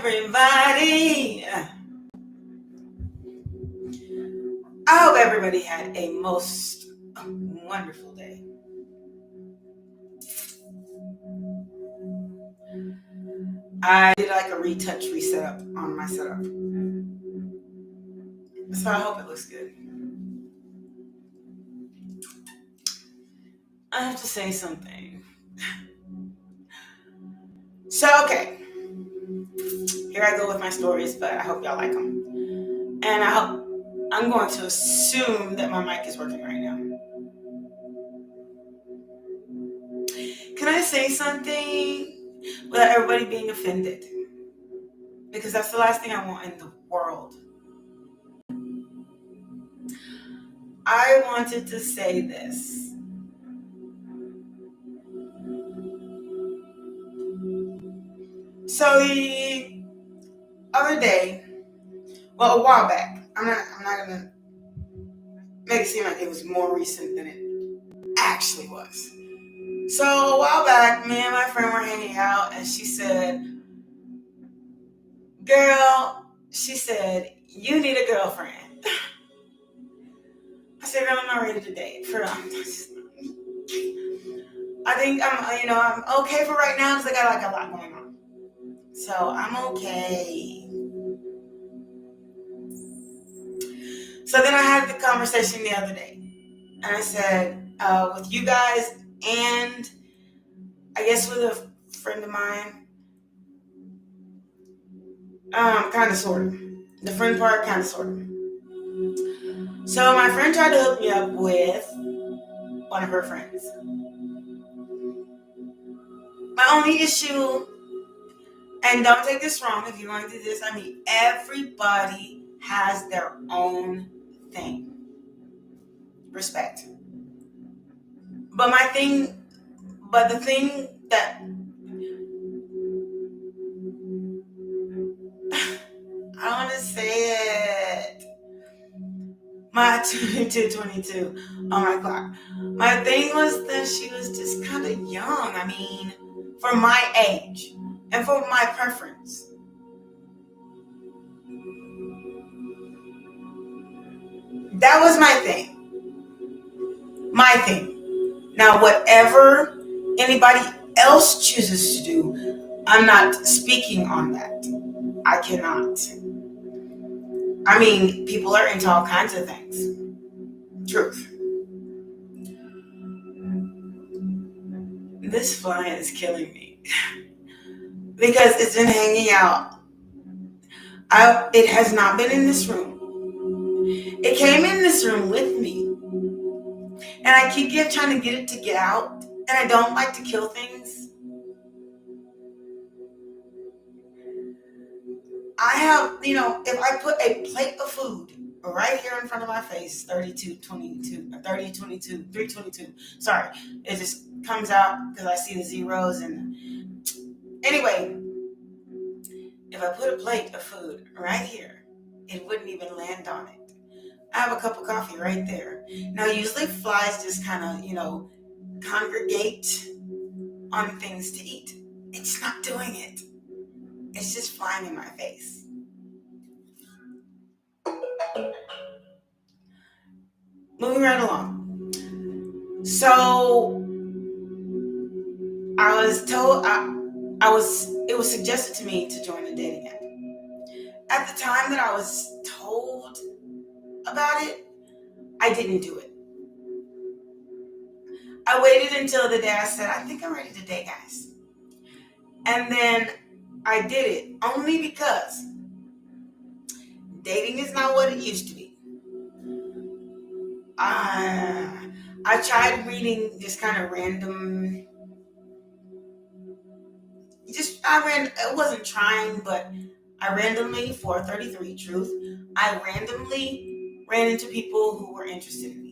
everybody. I hope everybody had a most wonderful day. I did like a retouch, reset up on my setup. So I hope it looks good. I have to say something. So, okay. Here I go with my stories, but I hope y'all like them. And I'm going to assume that my mic is working right now. Can I say something without everybody being offended? Because that's the last thing I want in the world. I wanted to say this. So the other day, well, a while back, I'm not gonna make it seem like it was more recent than it actually was. So a while back, me and my friend were hanging out, and she said, "Girl," she said, "you need a girlfriend." I said, "Girl, I'm not ready to date. I think I'm okay for right now because I got like a lot going on. So I'm okay." So then I had the conversation the other day, and I said, with you guys and I guess with a friend of mine, kind of, sort of. The friend part, kind of, sort of. So my friend tried to hook me up with one of her friends. My only issue, and don't take this wrong if you're going to do this, I mean, everybody has their own thing. Respect. But the thing that I want to say it. My 22 on my clock. My thing was that she was just kind of young. I mean, for my age and for my preference. That was my thing. My thing. Now, whatever anybody else chooses to do, I'm not speaking on that. I cannot. I mean, people are into all kinds of things. Truth. This fly is killing me. Because it's been hanging out. It has not been in this room. It came in this room with me. And I keep trying to get it to get out. And I don't like to kill things. I have, if I put a plate of food right here in front of my face, 322. Sorry, it just comes out because I see the zeros. And anyway, if I put a plate of food right here, it wouldn't even land on it. I have a cup of coffee right there. Now, usually flies just kind of, congregate on things to eat. It's not doing it. It's just flying in my face. Moving right along. So I was told, it was suggested to me to join a dating app. At the time that I was told about it, I didn't do it. I waited until the day I said, I think I'm ready to date, guys. And then I did it only because dating is not what it used to be. I tried reading just kind of random. I wasn't trying, but I randomly, 433 truth, I randomly ran into people who were interested in me.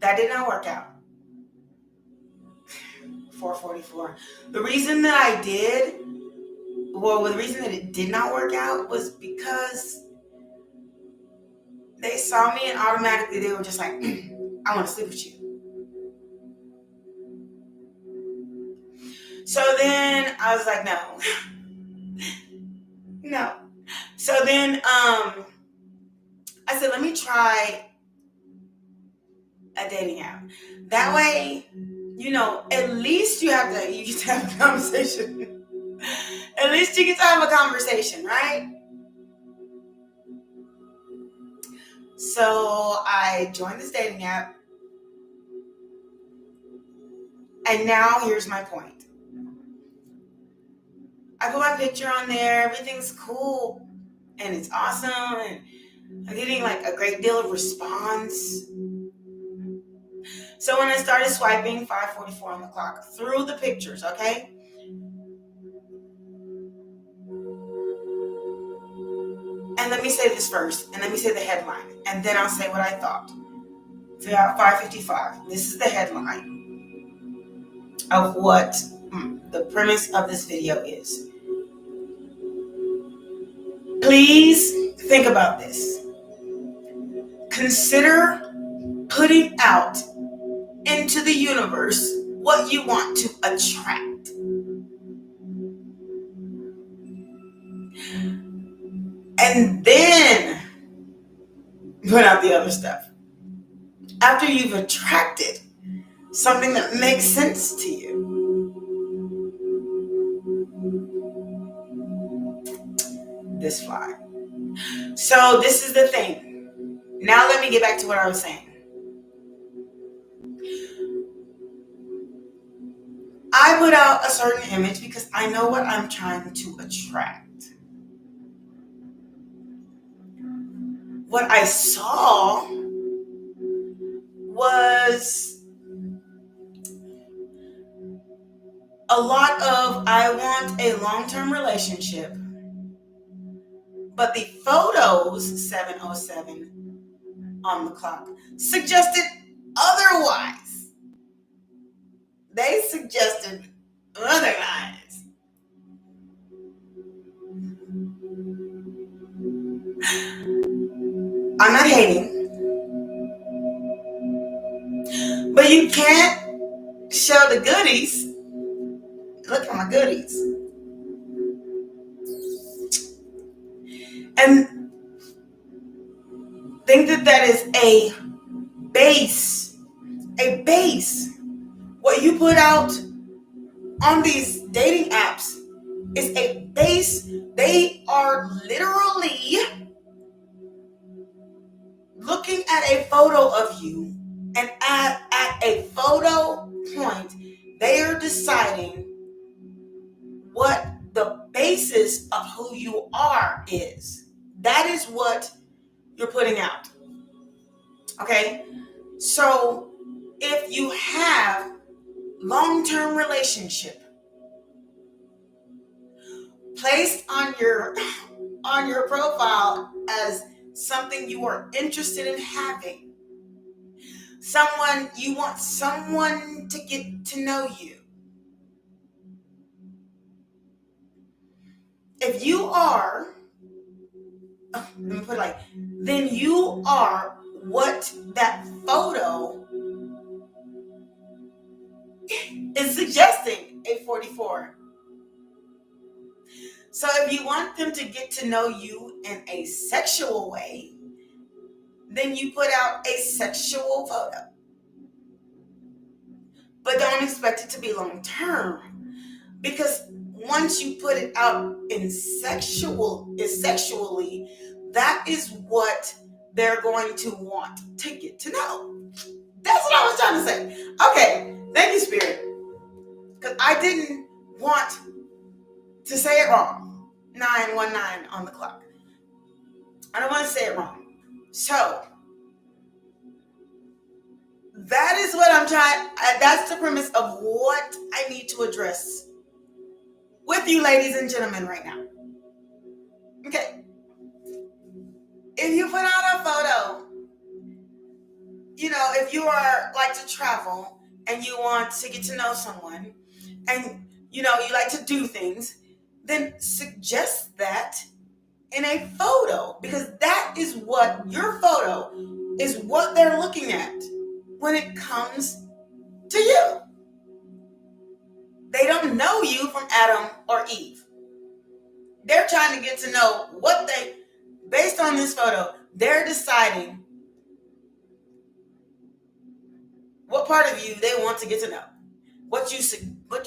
That did not work out. 444. The reason that the reason that it did not work out was because they saw me and automatically they were just like, I want to sleep with you. So then I was like, no. No. So then I said, let me try a dating app. That way, at least you get to have a conversation. At least you get to have a conversation, right? So I joined this dating app. And now here's my point. I put my picture on there. Everything's cool. And it's awesome. And I'm getting like a great deal of response. So when I started swiping, 5:44 on the clock, through the pictures, okay? And let me say this first, and let me say the headline, and then I'll say what I thought. So 5:55. This is the headline of what the premise of this video is. Please think about this. Consider putting out into the universe what you want to attract. And then put out the other stuff. After you've attracted something that makes sense to you. This fly. So this is the thing. Now let me get back to what I was saying. I put out a certain image because I know what I'm trying to attract. What I saw was a lot of, I want a long-term relationship, but the photos, 7:07 on the clock, suggested otherwise. They suggested otherwise. I'm not hating, but you can't show the goodies. Look at my goodies. And think that is a base. A base. What you put out on these dating apps is a base. They are literally looking at a photo of you, and at a photo point, they are deciding what the basis of who you are is. That is what you're putting out. Okay? So if you have long-term relationship placed on your profile as something you are interested in having, you want someone to get to know you. If you are, let me put it like, then you are what that photo is suggesting, 8:44. So if you want them to get to know you in a sexual way, then you put out a sexual photo. But don't expect it to be long term, because once you put it out in sexually, that is what they're going to want to get to know. That's what I was trying to say. Okay, thank you, Spirit. Because I didn't want to say it wrong. 9:19 on the clock. I don't want to say it wrong. So, that is what I'm trying, that's the premise of what I need to address with you ladies and gentlemen right now. Okay. If you put out a photo, if you are like to travel and you want to get to know someone and, you like to do things, then suggest that in a photo, because that is what your photo is, what they're looking at when it comes to you. They don't know you from Adam or Eve. They're trying to get to know based on this photo, they're deciding what part of you they want to get to know. What you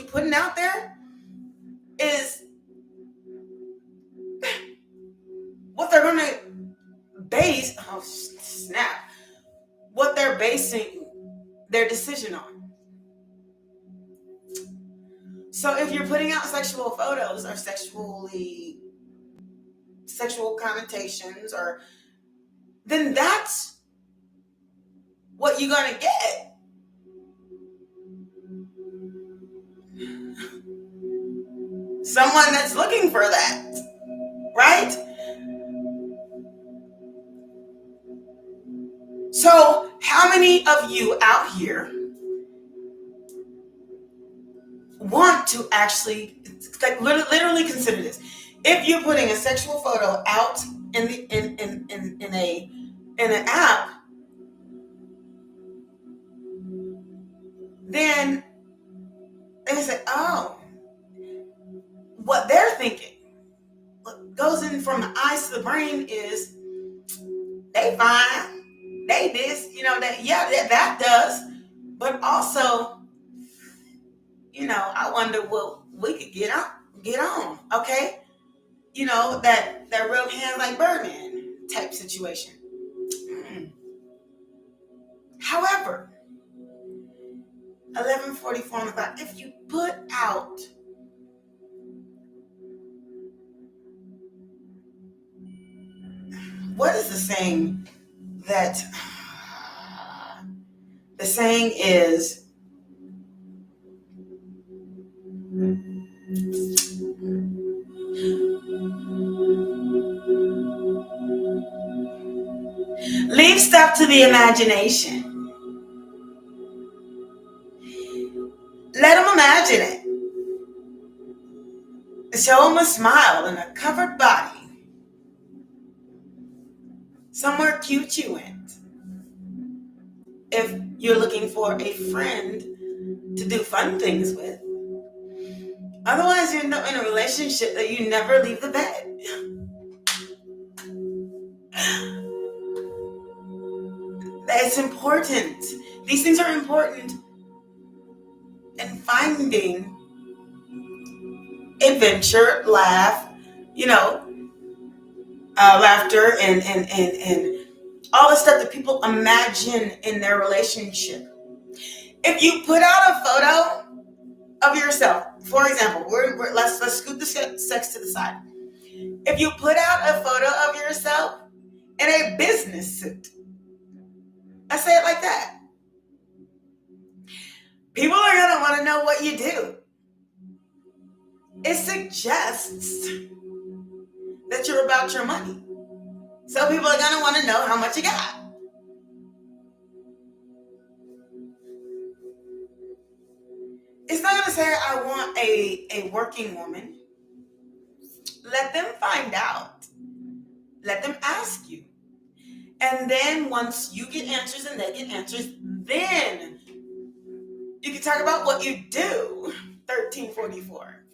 putting out there is what they're going to base, oh snap, what they're basing their decision on. So if you're putting out sexual photos or sexual connotations, then that's what you're going to get. Someone that's looking for that, right? So how many of you out here want to actually, like, literally consider this? If you're putting a sexual photo out in an app, then they say, oh, what they're thinking, what goes in from the eyes to the brain is they fine, they this, that does, but also, I wonder what we could get on, okay? That rub hands like Birdman type situation. However, 11:44 on the clock, if you put out what is the saying that the saying is leave stuff to the imagination. Let them imagine it. Show them a smile and a covered body. Somewhere cute you went. If you're looking for a friend to do fun things with. Otherwise, you end up in a relationship that you never leave the bed. It's important. These things are important in finding adventure, laugh, laughter and all the stuff that people imagine in their relationship. If you put out a photo of yourself, for example, let's scoot the sex to the side. If you put out a photo of yourself in a business suit, I say it like that, people are going to want to know what you do. It suggests that you're about your money. So people are going to want to know how much you got. It's not going to say, I want a working woman. Let them find out. Let them ask you. And then once you get answers and they get answers, then you can talk about what you do. 1344.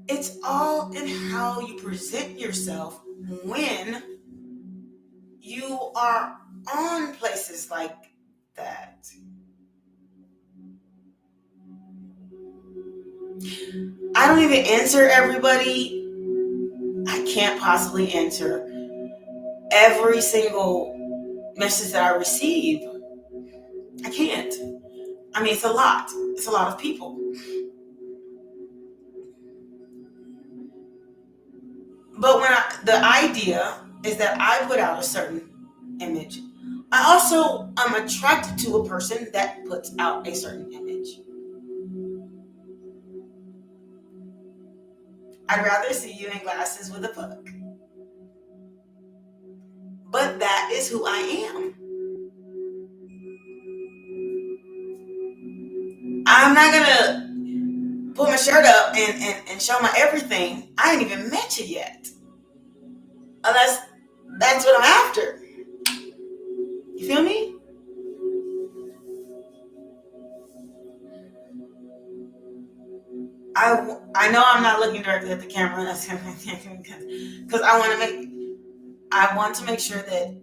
It's all in how you present yourself when you are on places like that. I don't even answer everybody. I can't possibly answer every single message that I receive. I can't. I mean, it's a lot. It's a lot of people. But the idea is that I put out a certain image. I also am attracted to a person that puts out a certain image. I'd rather see you in glasses with a book. But that is who I am. I'm not going to pull my shirt up and show my everything. I ain't even met you yet. Unless that's what I'm after. You feel me? I know I'm not looking directly at the camera because I want to make sure that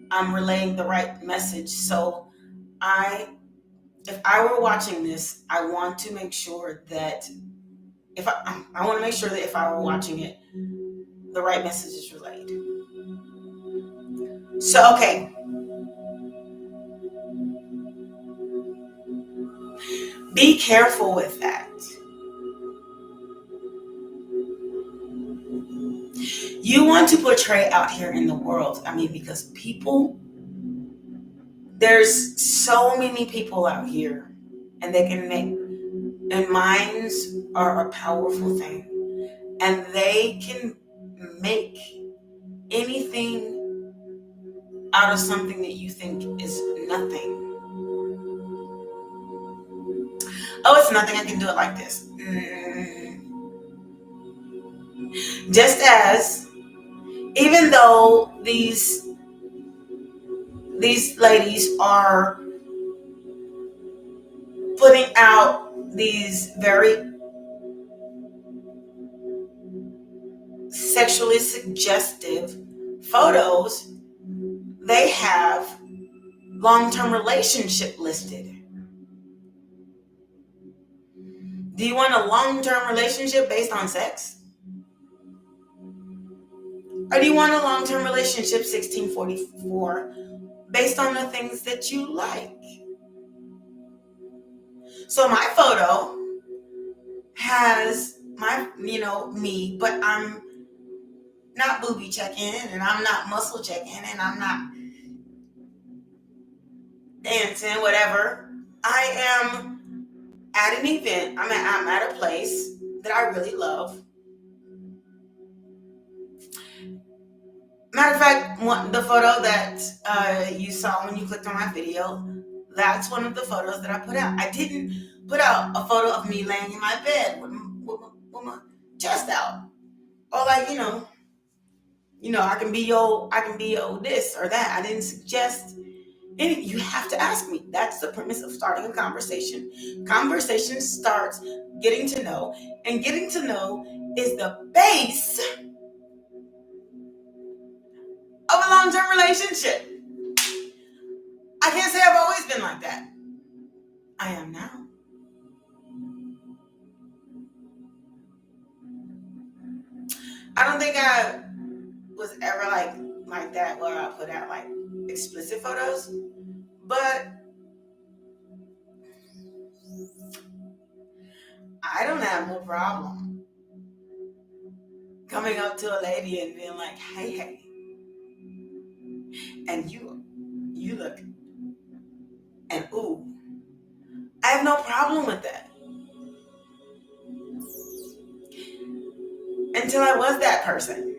I'm relaying the right message. So if I were watching this, I want to make sure that if I were watching it, the right message is relayed. So, okay. Be careful with that. You want to portray out here in the world. I mean, because there's so many people out here, and minds are a powerful thing. And they can make anything out of something that you think is nothing. Oh, it's nothing. I can do it like this. Just as, even though these ladies are putting out these very sexually suggestive photos, they have long-term relationship listed. Do you want a long-term relationship based on sex? Or do you want a long-term relationship 1644 based on the things that you like? So my photo has me, but I'm not booby checking, and I'm not muscle checking, and I'm not dancing, whatever. I am at an event. I'm at a place that I really love. Matter of fact, the photo that you saw when you clicked on my video, that's one of the photos that I put out. I didn't put out a photo of me laying in my bed with my chest out, or like I can be your this or that. I didn't suggest anything. You have to ask me. That's the premise of starting a conversation. Conversation starts getting to know, and getting to know is the base of a long-term relationship. I can't say I've always been like that. I am now. I don't think I was ever like that where I put out like explicit photos, but I don't have no problem coming up to a lady and being like, hey, and you look, and ooh, I have no problem with that. Until I was that person.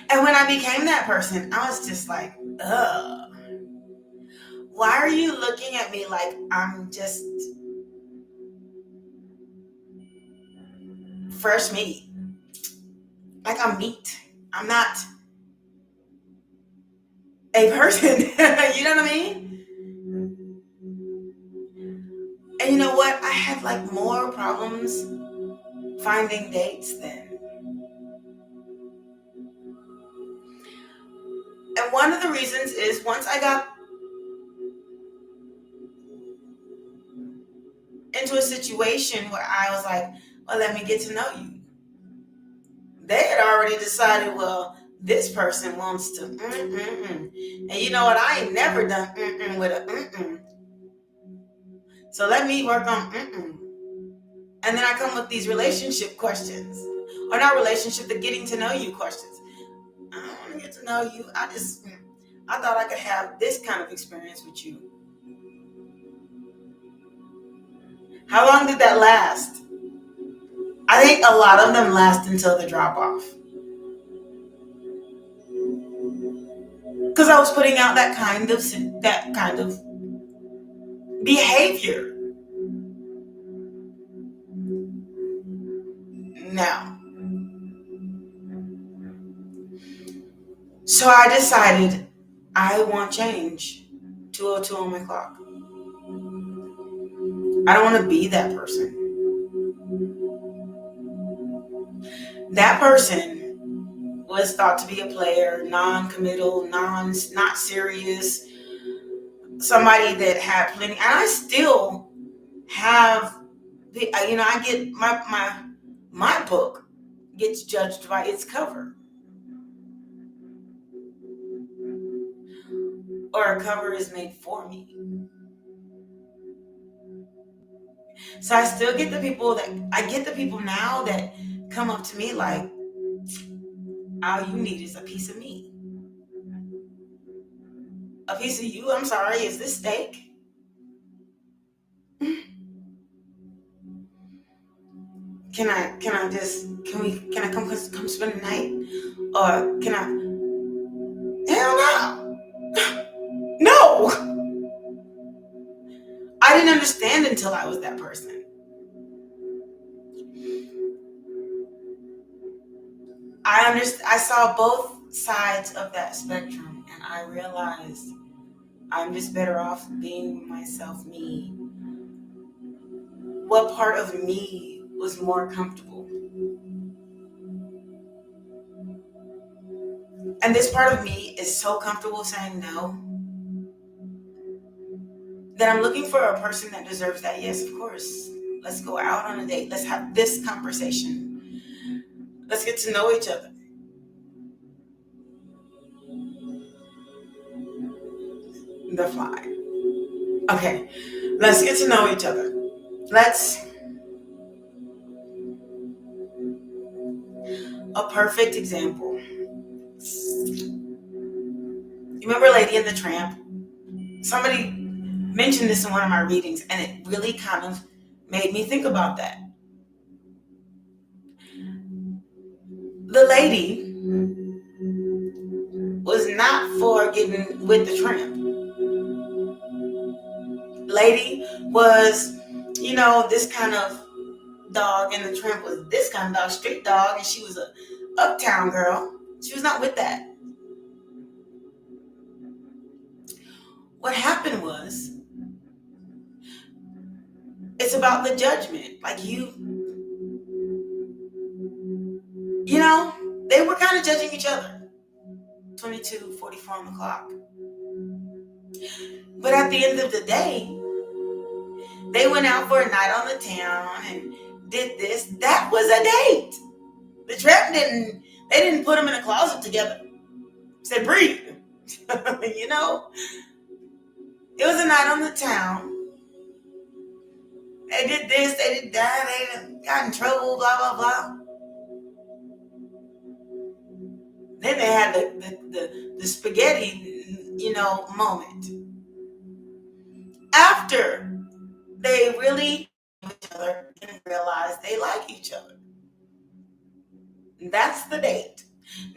And when I became that person, I was just like, ugh. Why are you looking at me like I'm just fresh meat? Like I'm meat. I'm not a person. You know what I mean? And you know what? I had like more problems finding dates then. And one of the reasons is once I got into a situation where I was like, well, let me get to know you. They had already decided, well, this person wants to And you know what? I ain't never done with a So let me work on And then I come with these relationship questions. Or not relationship, the getting to know you questions. I don't want to get to know you. I thought I could have this kind of experience with you. How long did that last? I think a lot of them last until the drop off. Because I was putting out that kind of behavior. Now, so I decided I want change. 2:02 on my clock. I don't want to be that person. That person was thought to be a player, non-committal, not serious, somebody that had plenty. And I still have I get my book gets judged by its cover, or a cover is made for me. So I still get the people now that come up to me like, all you need is a piece of me. A piece of you? I'm sorry, is this steak? Can I come spend the night? Or can I? Hell no. No. I didn't understand until I was that person. I saw both sides of that spectrum, and I realized I'm just better off being myself, me. What part of me was more comfortable? And this part of me is so comfortable saying no that I'm looking for a person that deserves that. Yes, of course. Let's go out on a date. Let's have this conversation. Let's get to know each other. The fly. Okay, let's get to know each other. A perfect example. You remember Lady and the Tramp? Somebody mentioned this in one of my readings, and it really kind of made me think about that. The lady was not for getting with the tramp. Lady was, this kind of dog, and the tramp was this kind of dog, street dog, and she was a uptown girl. She was not with that. What happened was, it's about the judgment. Like they were kind of judging each other. 22:44 on the clock. But at the end of the day, they went out for a night on the town and did this. That was a date. The tramp they didn't put them in a closet together. Said, breathe. It was a night on the town. They did this, they did that, they got in trouble, blah, blah, blah. Then they had the spaghetti, moment. After they really know each other and realize they like each other. That's the date.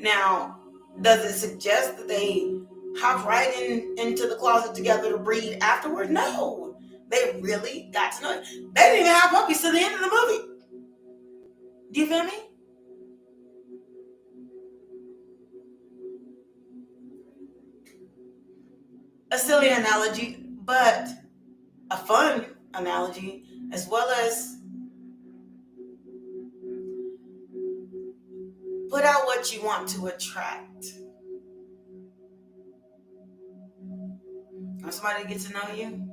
Now, does it suggest that they hop right into the closet together to breed afterward? No. They really got to know it. They didn't even have puppies to the end of the movie. Do you feel me? A silly analogy, but a fun analogy, as well as put out what you want to attract. Want somebody to get to know you?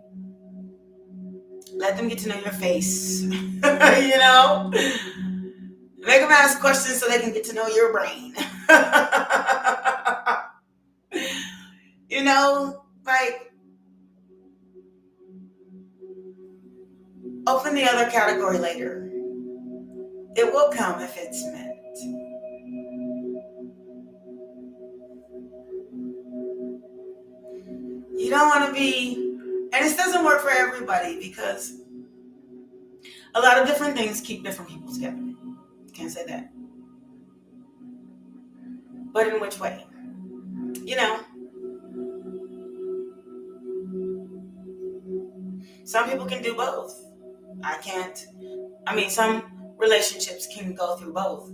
Let them get to know your face. Make them ask questions so they can get to know your brain. Open the other category later. It will come if it's meant. You don't want to be, and this doesn't work for everybody because a lot of different things keep different people together. Can't say that. But in which way? Some people can do both. I can't. Some relationships can go through both.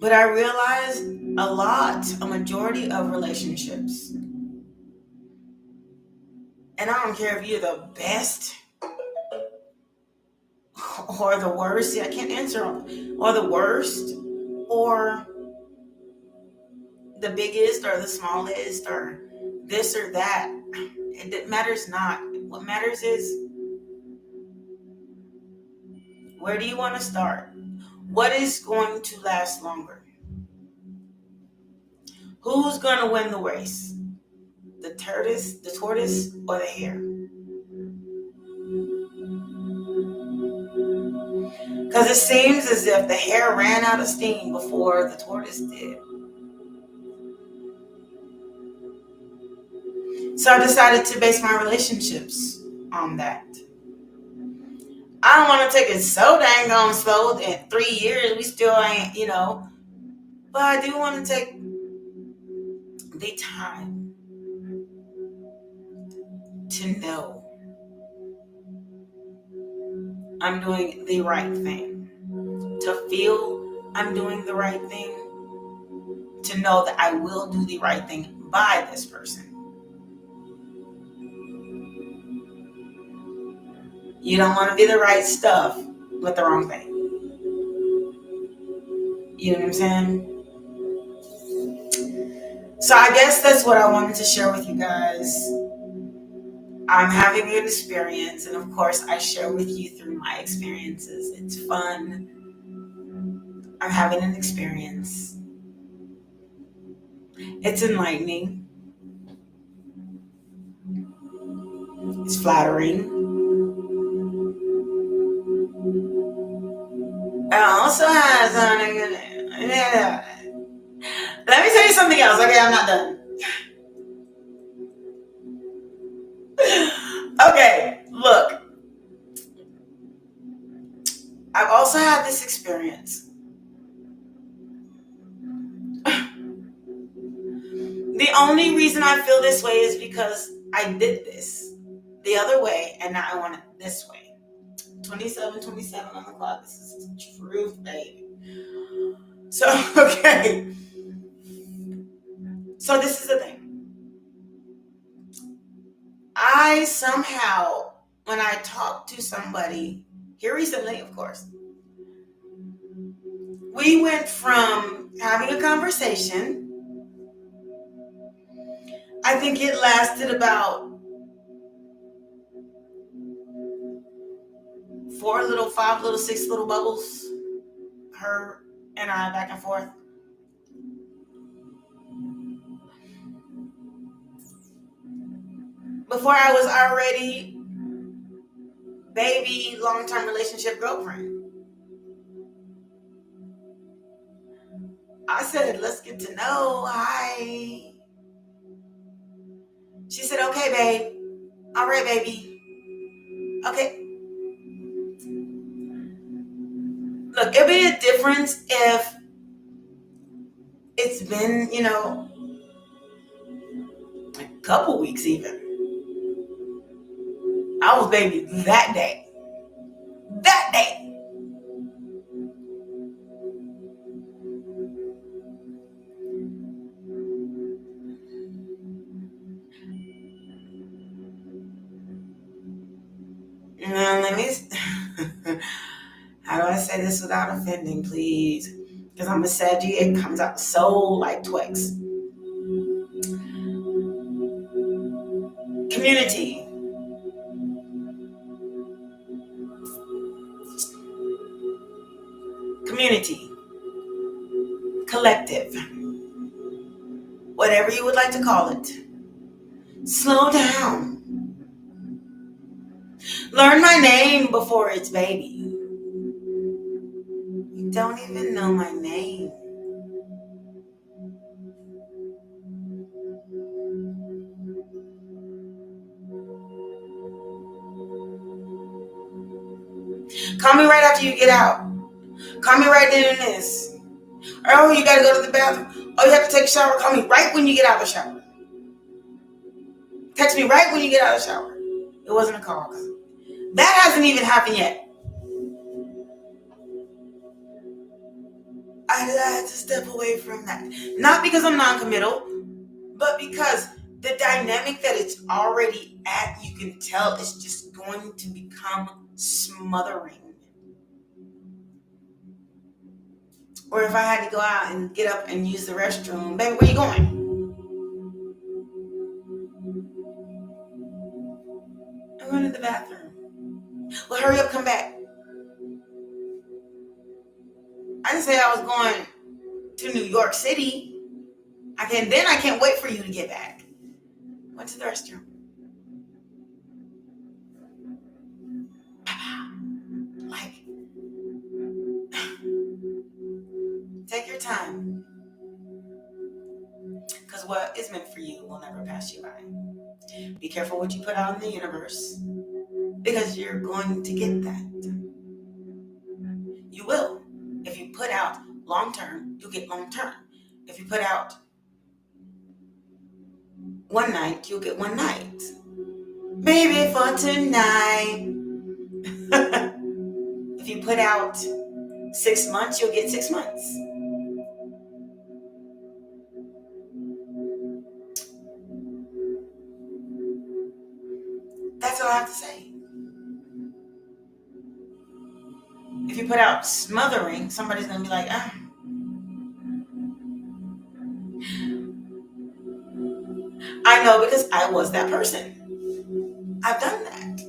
But I realized a majority of relationships, and I don't care if you're the best or the worst, I can't answer, or the worst, or the biggest or the smallest, or this or that. It matters not. What matters is, where do you want to start? What is going to last longer? Who's going to win the race? The tortoise, or the hare? Because it seems as if the hare ran out of steam before the tortoise did. So I decided to base my relationships on that. I don't want to take it so dang on slow. In 3 years, we still ain't, But I do want to take the time to know I'm doing the right thing. To feel I'm doing the right thing. To know that I will do the right thing by this person. You don't want to be the right stuff with the wrong thing. You know what I'm saying? So I guess that's what I wanted to share with you guys. I'm having an experience, and of course I share with you through my experiences. It's fun. I'm having an experience. It's enlightening. It's flattering. It also has yeah. Let me tell you something else. Okay, I'm not done. Okay, look. I've also had this experience. The only reason I feel this way is because I did this the other way, and now I want it this way. 27 on the clock. This is the truth, baby. So, okay. So this is the thing. I somehow, when I talk to somebody, here recently, of course, we went from having a conversation. I think it lasted about 5 little, 6 little bubbles. Her and I back and forth. Before I was already baby, long-term relationship girlfriend. I said, let's get to know. Hi. She said, okay, babe. All right, baby. Okay. Look, it'd be a difference if it's been, a couple weeks even. I was baby that day. That day. Now, let me... How do I say this without offending, please? Because I'm a Saggy, it comes out so like Twix. Community. Community. Collective. Whatever you would like to call it. Slow down. Learn my name before it's baby. You don't even know my name. Call me right after you get out. Call me right then and this. Oh, you gotta go to the bathroom. Oh, you have to take a shower. Call me right when you get out of the shower. Text me right when you get out of the shower. It wasn't a call. That hasn't even happened yet. I had to step away from that. Not because I'm non-committal, but because the dynamic that it's already at, you can tell it's just going to become smothering. Or if I had to go out and get up and use the restroom, baby, where you going? I'm going to the bathroom. Well, hurry up, come back. I didn't say I was going to New York City. I can't wait for you to get back. Went to the restroom. Like, take your time. Because what is meant for you will never pass you by. Be careful what you put out in the universe, because you're going to get that. You will. If you put out long term, you'll get long term. If you put out one night, you'll get one night. Baby, for tonight. If you put out 6 months, you'll get 6 months. That's all I have to say. If you put out smothering, somebody's going to be like, I know, because I was that person. I've done that.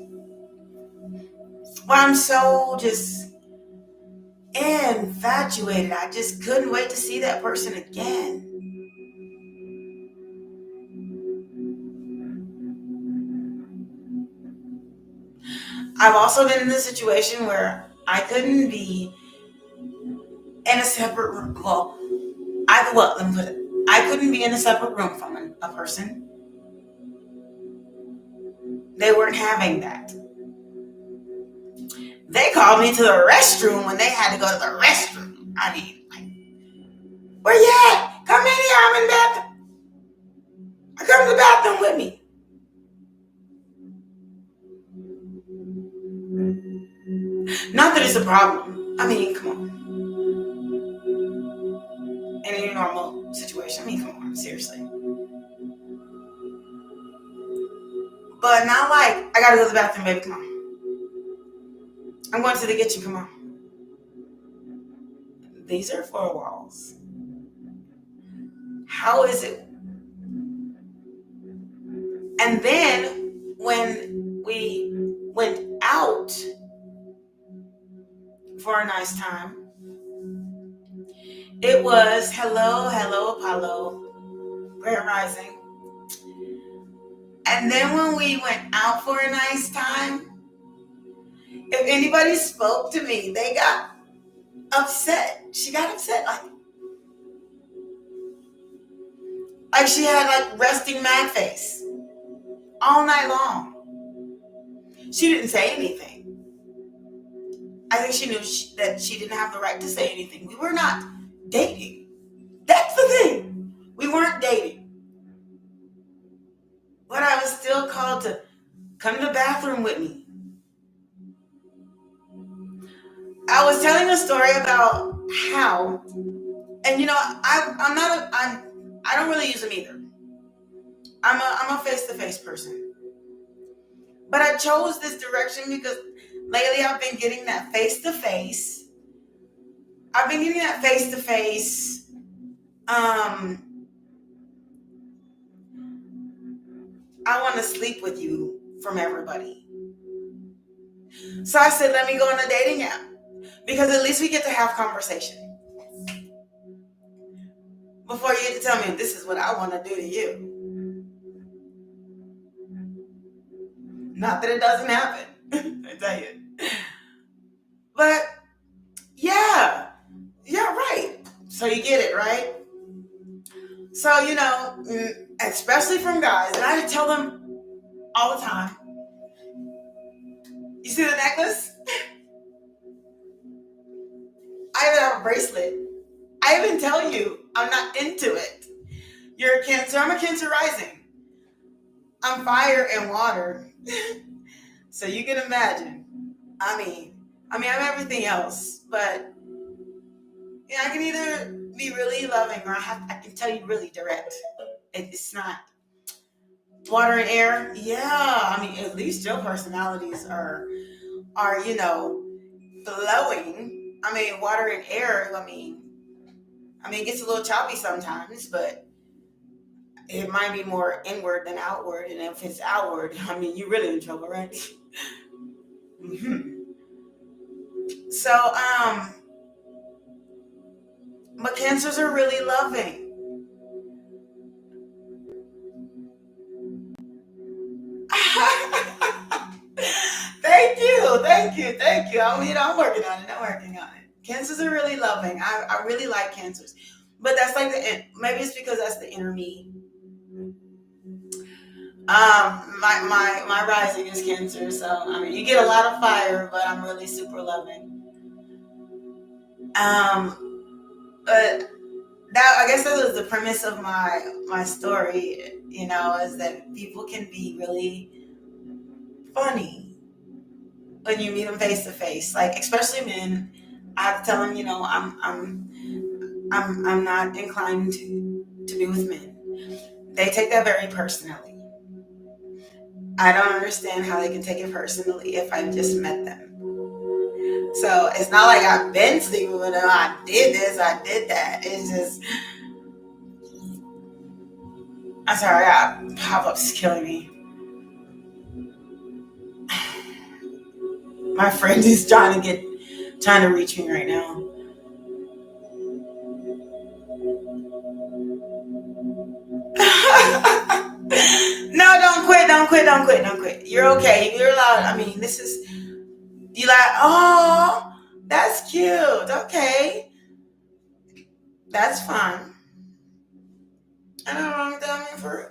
Well, I'm so just infatuated. I just couldn't wait to see that person again. I've also been in a situation where I couldn't be in a separate room. Let me put it. I couldn't be in a separate room from a person. They weren't having that. They called me to the restroom when they had to go to the restroom. I mean, like, where you at? Come in here. I'm in the bathroom. Come to the bathroom with me. Not that it's a problem. I mean, come on. In any normal situation. I mean, come on. Seriously. But not like, I gotta go to the bathroom, baby. Come on. I'm going to the kitchen. Come on. These are 4 walls. How is it? And then when we went out for a nice time, it was hello, Apollo, Grand Rising. And then when we went out for a nice time, if anybody spoke to me, they got upset. She got upset. Like she had like resting mad face all night long. She didn't say anything. I think she knew that she didn't have the right to say anything. We were not dating. That's the thing. We weren't dating. But I was still called to come to the bathroom with me. I was telling a story about how, and you know, I don't really use them either. I'm a face-to-face person. But I chose this direction because lately I've been getting that face-to-face. I want to sleep with you from everybody. So I said, let me go on a dating app, because at least we get to have conversation before you get to tell me this is what I want to do to you. Not that it doesn't happen, I tell you. But yeah, right. So you get it, right? So, you know, especially from guys, and I tell them all the time, you see the necklace? I even have a bracelet. I even tell you I'm not into it. You're a Cancer. I'm a Cancer rising. I'm fire and water. So you can imagine. I mean, I'm everything else, but Yeah, I can either be really loving or I can tell you really direct. It's not water and air. Yeah, I mean, at least your personalities are flowing. I mean, water and air. I mean, it gets a little choppy sometimes, but it might be more inward than outward. And if it's outward, I mean, you're really in trouble, right? hmm So, but cancers are really loving. Thank you. I'm working on it. Cancers are really loving. I really like cancers, but that's like maybe it's because that's the inner me. My rising is Cancer, so I mean, you get a lot of fire, but I'm really super loving. But that I guess that was the premise of my story. Is that people can be really funny when you meet them face to face, like especially men. I have to tell them, I'm not inclined to be with men. They take that very personally. I don't understand how they can take it personally if I just met them. So it's not like I've been sleeping with them. I did this, I did that. It's just, I'm sorry, pop-ups killing me. My friend is trying to reach me right now. No, don't quit. You're okay. You're allowed. I mean, you like, oh, that's cute. Okay. That's fine. I don't know wrong with that. I mean, for real.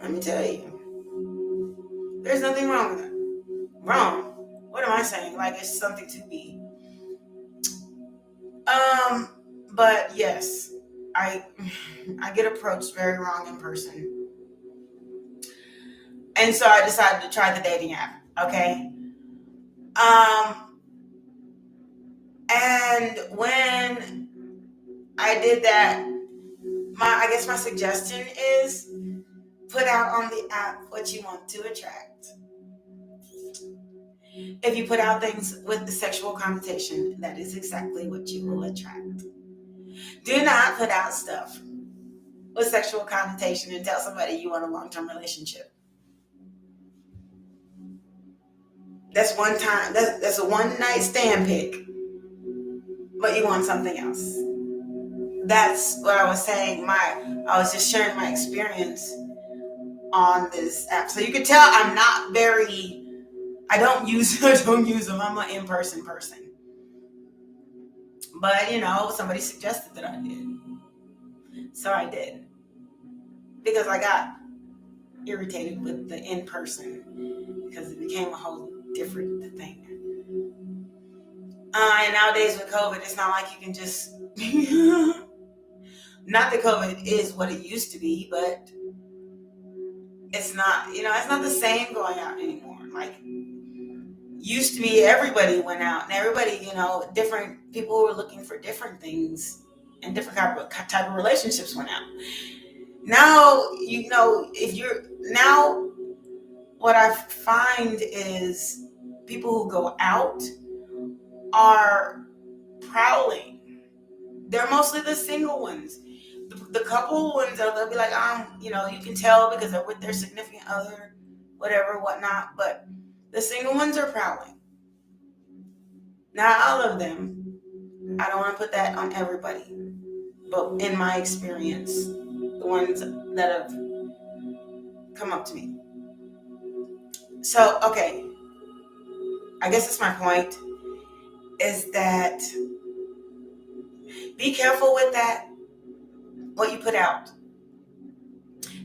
Let me tell you. There's nothing wrong with that. Wrong. What am I saying? Like it's something to be. Um, but yes, I I get approached very wrong in person. And so I decided to try the dating app. Okay. Um, and when I did that, I guess my suggestion is put out on the app what you want to attract. If you put out things with the sexual connotation, that is exactly what you will attract. Do not put out stuff with sexual connotation and tell somebody you want a long-term relationship. That's one time. That's a one night stand pick, but you want something else. That's what I was saying. I was just sharing my experience on this app, so you can tell I'm not very. I don't use them. I'm an in-person person. But somebody suggested that I did, so I did because I got irritated with the in-person because it became a whole different thing. And nowadays with COVID, it's not like you can just. Not that COVID is what it used to be, but it's not. It's not the same going out anymore. Like used to be, everybody went out, and everybody, different people who were looking for different things and different type of relationships went out. Now, if you're now, what I find is people who go out are prowling. They're mostly the single ones. The couple ones, they'll be like, you can tell because they're with their significant other, whatever, whatnot. But the single ones are prowling. Not all of them. I don't want to put that on everybody. But in my experience, the ones that have come up to me. So, okay. I guess that's my point. Is that be careful with that, what you put out.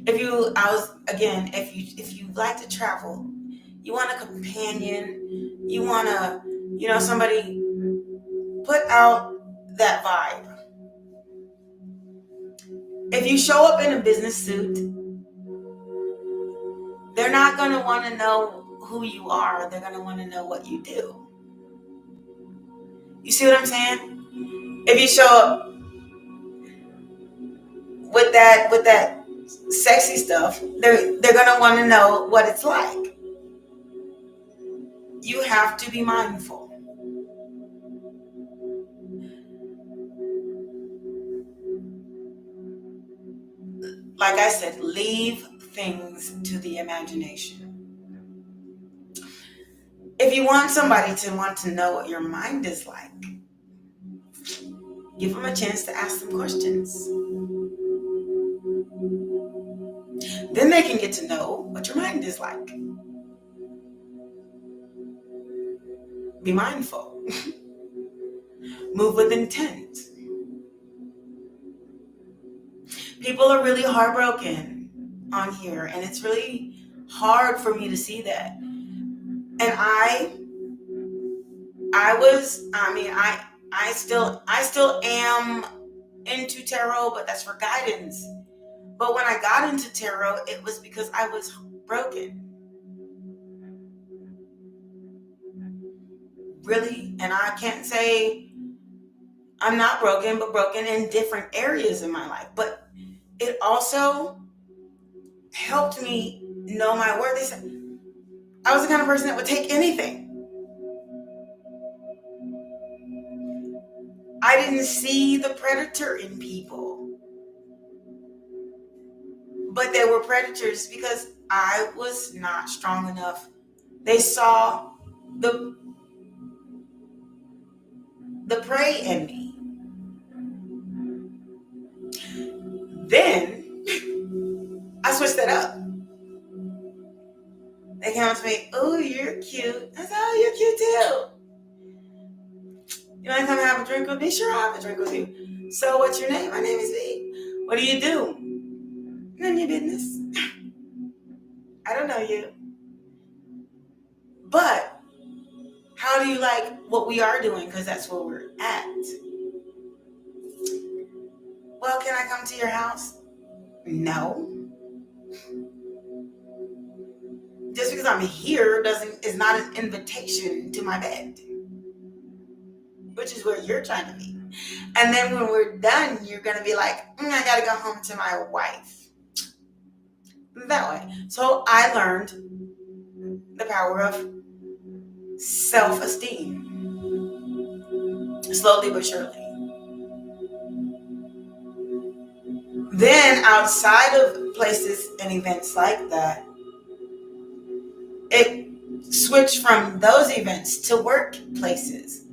If you like to travel, you want a companion, you want somebody, put out that vibe. If you show up in a business suit, they're not going to want to know who you are. They're going to want to know what you do. You see what I'm saying? If you show up with that sexy stuff, they're gonna want to know what it's like. You have to be mindful. Like I said, leave things to the imagination. If you want somebody to want to know what your mind is like, give them a chance to ask them questions. Then they can get to know what your mind is like. Be mindful. Move with intent. People are really heartbroken on here, and it's really hard for me to see that. And I still am into tarot, but that's for guidance. But when I got into tarot, it was because I was broken. Really, and I can't say I'm not broken, but broken in different areas in my life. But it also helped me know my worth. I was the kind of person that would take anything. I didn't see the predator in people, but they were predators because I was not strong enough. They saw the prey in me. Then I switched that up. They came up to me, "Oh, you're cute." I said, "Oh, you're cute too. You want to come have a drink with me?" "Sure, I'll have a drink with you." "So what's your name?" "My name is B." "What do you do?" "None of your business." "I don't know you. But how do you like what we are doing? Because that's where we're at." "Well, can I come to your house?" "No. Just because I'm here is not an invitation to my bed, which is where you're trying to be. And then when we're done, you're going to be like, I got to go home to my wife." That way. So I learned the power of self-esteem, slowly but surely. Then outside of places and events like that, it switched from those events to workplaces.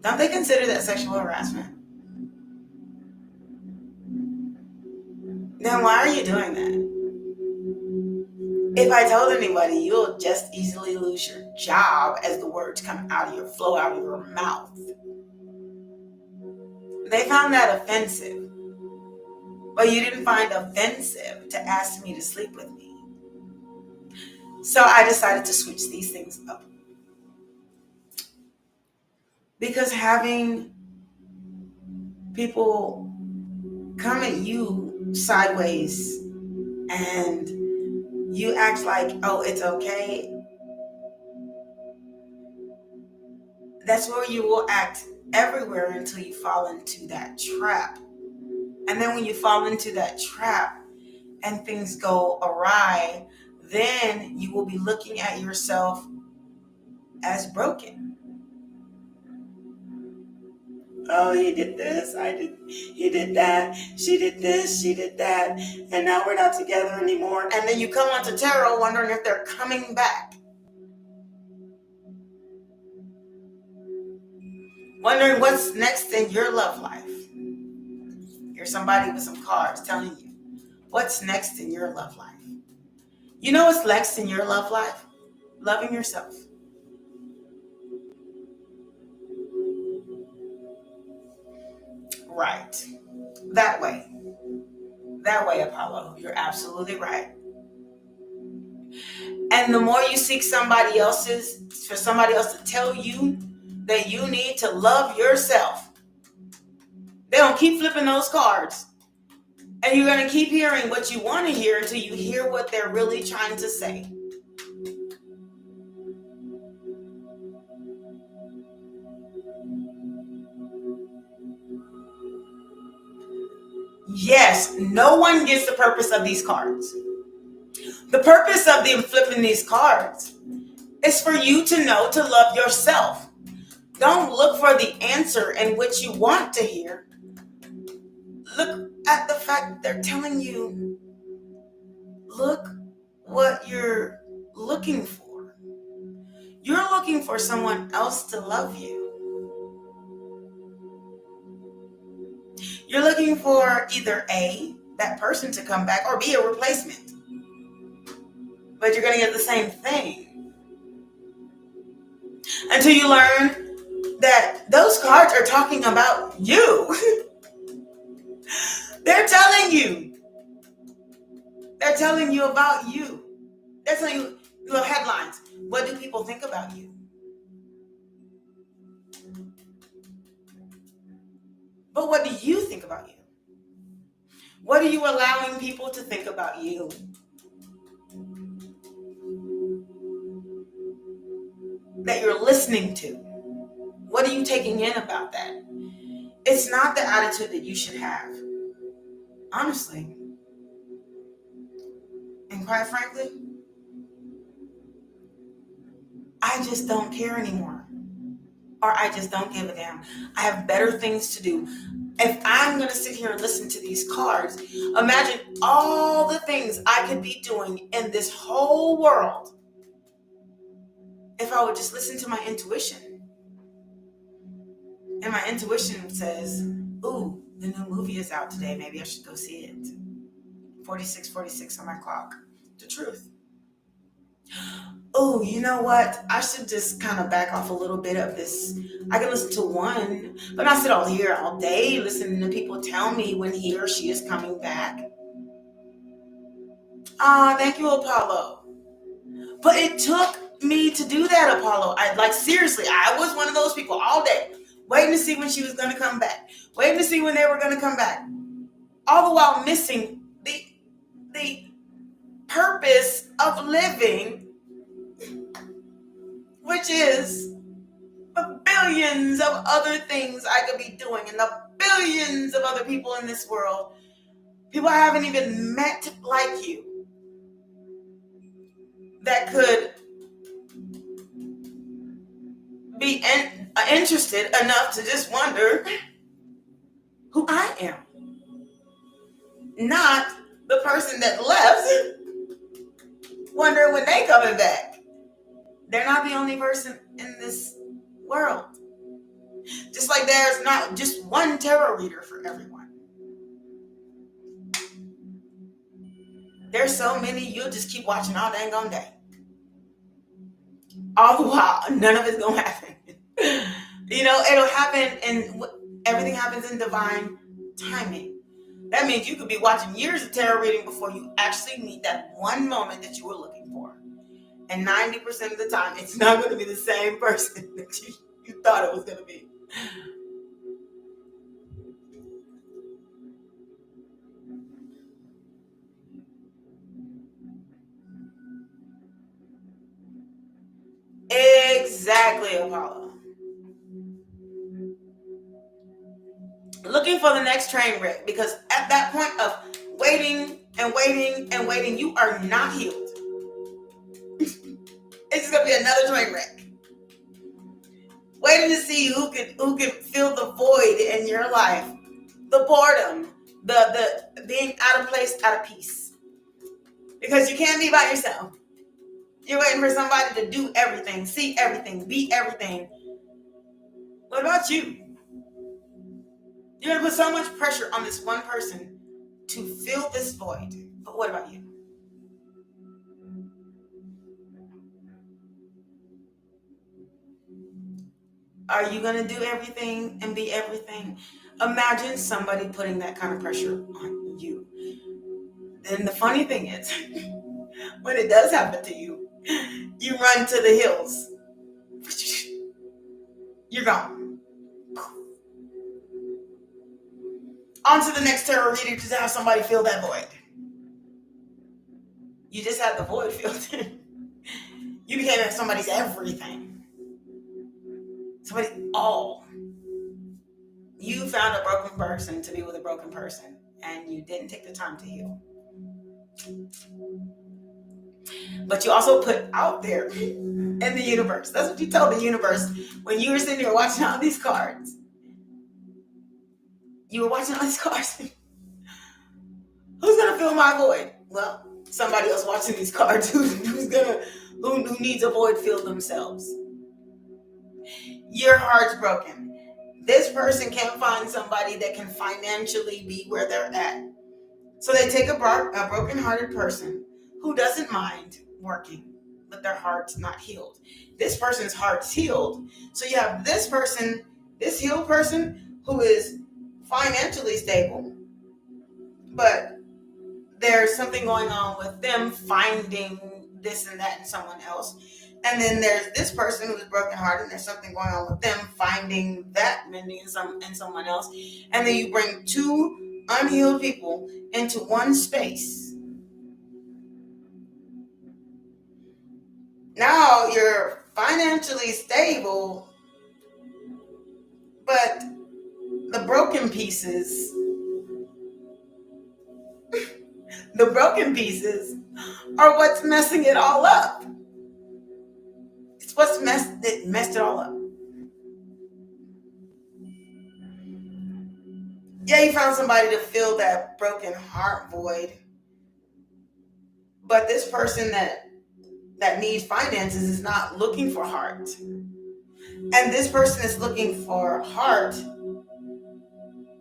Don't they consider that sexual harassment? Then why are you doing that? If I told anybody, you'll just easily lose your job as the words flow out of your mouth. They found that offensive. But you didn't find offensive to ask me to sleep with me. So I decided to switch these things up. Because having people come at you sideways and you act like, oh, it's okay, that's where you will act everywhere until you fall into that trap. And then when you fall into that trap and things go awry, then you will be looking at yourself as broken. Oh, he did this, he did that, she did this, she did that, and now we're not together anymore. And then you come onto tarot wondering if they're coming back. Wondering what's next in your love life. Here's somebody with some cards telling you what's next in your love life. You know what's next in your love life? Loving yourself. Right. That way, Apollo. You're absolutely right. And the more you seek for somebody else to tell you that you need to love yourself, they don't keep flipping those cards. And you're going to keep hearing what you want to hear until you hear what they're really trying to say. Yes, no one gets the purpose of these cards. The purpose of them flipping these cards is for you to know to love yourself. Don't look for the answer in which you want to hear. Look at the fact that they're telling you, look what you're looking for. You're looking for someone else to love you. You're looking for either A, that person to come back, or B, a replacement. But you're going to get the same thing. Until you learn that those cards are talking about you. They're telling you. They're telling you about you. They're telling you the headlines. What do people think about you? But what do you think about you? What are you allowing people to think about you? That you're listening to? What are you taking in about that? It's not the attitude that you should have. Honestly. And quite frankly, I just don't care anymore. Or I just don't give a damn. I have better things to do. If I'm going to sit here and listen to these cards, imagine all the things I could be doing in this whole world if I would just listen to my intuition. And my intuition says, ooh, the new movie is out today. Maybe I should go see it. 46:46 on my clock. The truth. Oh, you know what? I should just kind of back off a little bit of this. I can listen to one, but I sit all here all day listening to people tell me when he or she is coming back. Thank you, Apollo. But it took me to do that, Apollo. Seriously, I was one of those people all day, waiting to see when she was going to come back, waiting to see when they were going to come back, all the while missing the purpose of living, which is the billions of other things I could be doing and the billions of other people in this world, people I haven't even met like you, that could be interested enough to just wonder who I am. Not the person that left wondering when they coming back. They're not the only person in this world. Just like there's not just one tarot reader for everyone. There's so many, you'll just keep watching all dang on day. All the while, none of it's going to happen. It'll happen, and everything happens in divine timing. That means you could be watching years of tarot reading before you actually meet that one moment that you were looking for. And 90% of the time, it's not going to be the same person that you thought it was going to be. Exactly, Apollo. Looking for the next train wreck, because at that point of waiting and waiting and waiting, you are not healed. It's going to be another train wreck. Waiting to see who can fill the void in your life, the boredom, the being out of place, out of peace, because you can't be by yourself. You're waiting for somebody to do everything, see everything, be everything. What about you? You're going to put so much pressure on this one person to fill this void. But what about you? Are you going to do everything and be everything? Imagine somebody putting that kind of pressure on you. And the funny thing is, when it does happen to you, you run to the hills. You're gone. On to the next tarot reader to have somebody fill that void. You just had the void filled. You became somebody's everything. Somebody's all. You found a broken person to be with a broken person. and you didn't take the time to heal. But you also put out there in the universe. That's what you told the universe when you were sitting here watching all these cards. You were watching all these cards. Who's gonna fill my void? Well, somebody else watching these cards who needs a void filled themselves. Your heart's broken. This person can't find somebody that can financially be where they're at. So they take a broken-hearted person who doesn't mind working, but their heart's not healed. This person's heart's healed. So you have this person, this healed person who is financially stable, but there's something going on with them finding this and that in someone else. And then there's this person who's brokenhearted, and there's something going on with them finding that mending in someone else. And then you bring two unhealed people into one space. Now you're financially stable, but the broken pieces are what's messing it all up. It's what's messed it all up. Yeah, you found somebody to fill that broken heart void, but this person that needs finances is not looking for heart. And this person is looking for heart.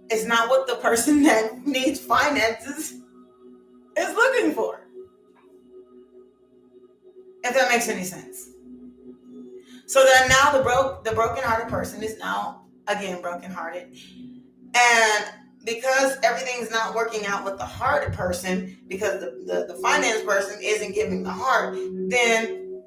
It's not what the person that needs finances is looking for. If that makes any sense. So then now the broken-hearted person is now again broken-hearted. And because everything's not working out with the hearted person, because the finance person isn't giving the heart, then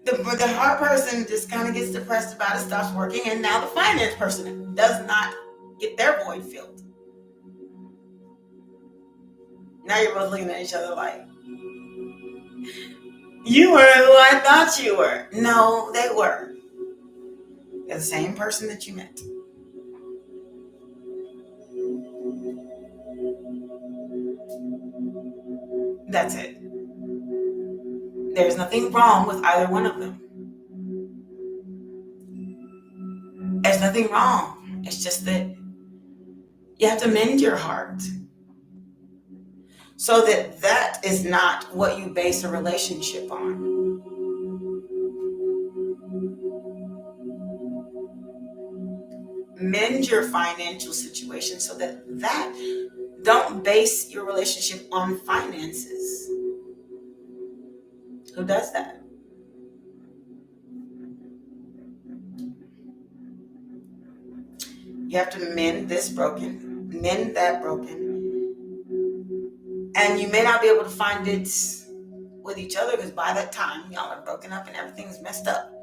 the heart person just kind of gets depressed about it, stops working, and now the finance person does not get their void filled. Now you're both looking at each other like, you were who I thought you were. No, they were. They're the same person that you met. That's it. There's nothing wrong with either one of them. There's nothing wrong. It's just that you have to mend your heart so that is not what you base a relationship on. Mend your financial situation so that don't base your relationship on finances. Who does that? You have to mend this broken, mend that broken. And you may not be able to find it with each other because by that time, y'all are broken up and everything's messed up.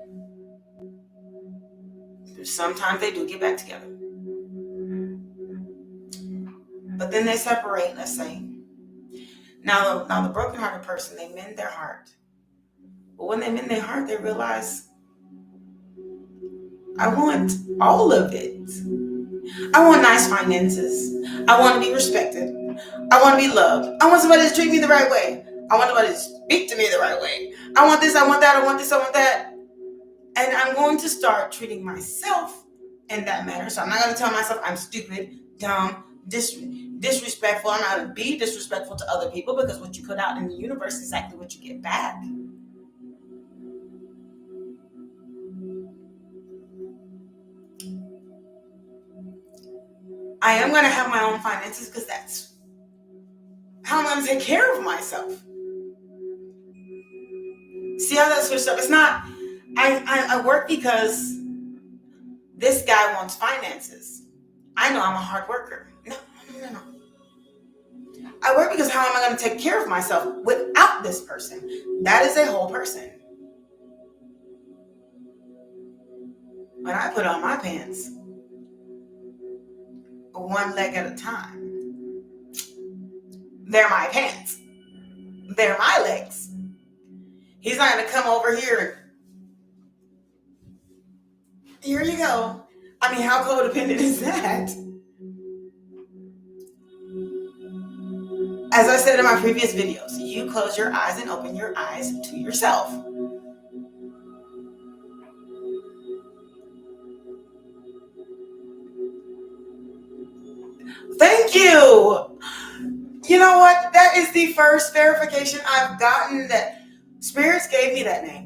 Sometimes they do get back together. But then they separate, let's say. Now the broken-hearted person, they mend their heart. But when they mend their heart, they realize, I want all of it. I want nice finances. I want to be respected. I want to be loved. I want somebody to treat me the right way. I want somebody to speak to me the right way. I want this, I want that, I want this, I want that. And I'm going to start treating myself in that manner. So I'm not going to tell myself I'm stupid, dumb, disrespectful. I'm not going to be disrespectful to other people because what you put out in the universe is exactly what you get back. I am going to have my own finances because that's how I'm going to take care of myself. See how that switched up? It's not, I work because this guy wants finances. I know I'm a hard worker. No. I work because how am I going to take care of myself without this person? That is a whole person. When I put on my pants, one leg at a time, they're my pants. They're my legs. He's not going to come over here and, here you go. I mean, how codependent is that? As I said in my previous videos, you close your eyes and open your eyes to yourself. Thank you. You know what? That is the first verification I've gotten that spirits gave me that name.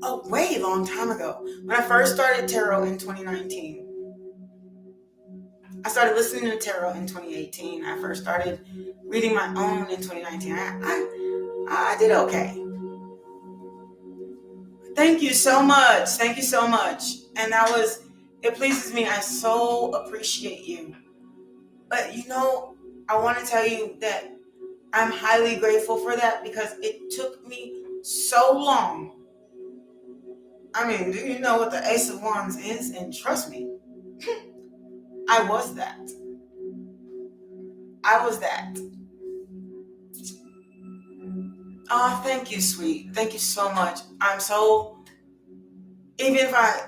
A way long time ago. When I first started tarot in 2019. I started listening to tarot in 2018. I first started reading my own in 2019. I did okay. Thank you so much. Thank you so much. And it pleases me. I so appreciate you. But I want to tell you that I'm highly grateful for that because it took me so long. I mean, do you know what the Ace of Wands is? And trust me, I was that. I was that. Oh, thank you, sweet. Thank you so much. Even if I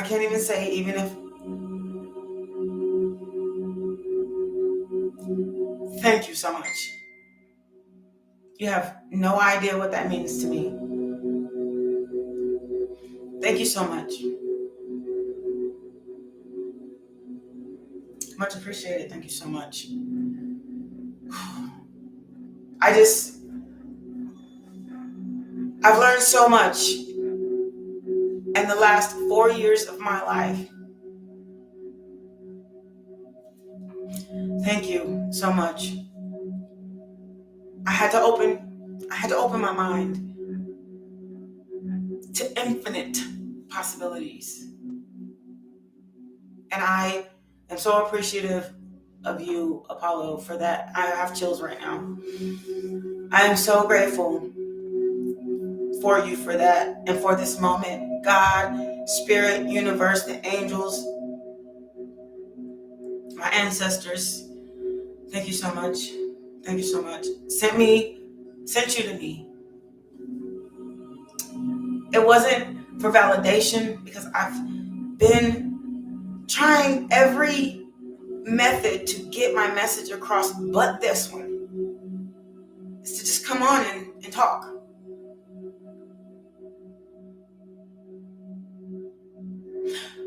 can't even say, even if, thank you so much. You have no idea what that means to me. Thank you so much. Much appreciated. Thank you so much. I've learned so much in the last 4 years of my life. Thank you so much. I had to open my mind to infinite possibilities. And I am so appreciative of you, Apollo, for that. I have chills right now. I am so grateful for you for that and for this moment. God, Spirit, Universe, the angels, my ancestors, thank you so much. Thank you so much. Sent you to me. It wasn't for validation because I've been trying every method to get my message across, but this one is to just come on and talk.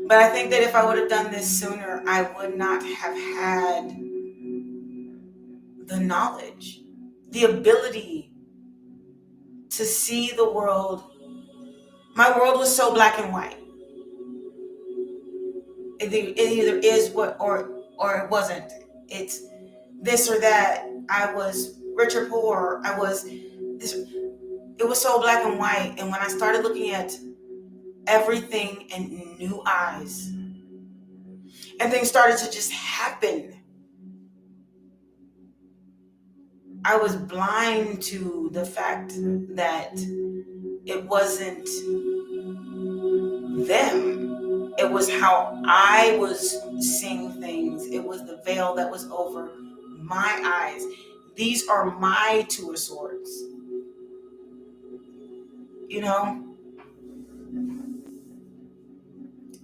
But I think that if I would have done this sooner, I would not have had the knowledge, the ability to see the world. My world was so black and white. It either is what or it wasn't. It's this or that. I was rich or poor. I was this. It was so black and white. And when I started looking at everything in new eyes, and things started to just happen, I was blind to the fact that it wasn't them. It was how I was seeing things. It was the veil that was over my eyes. These are my Two of Swords.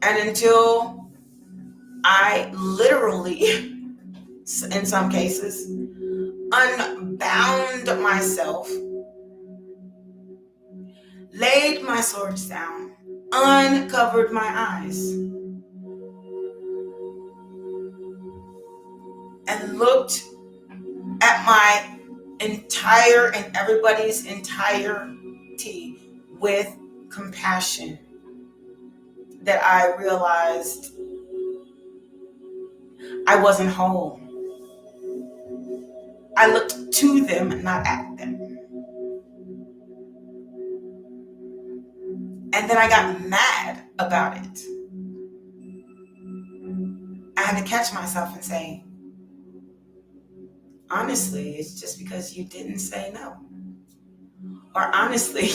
And until I literally, in some cases, unbound myself, laid my swords down, uncovered my eyes, and looked at my entire and everybody's entirety with compassion, that I realized I wasn't whole. I looked to them, not at them. And then I got mad about it. I had to catch myself and say, honestly, it's just because you didn't say no. Or honestly,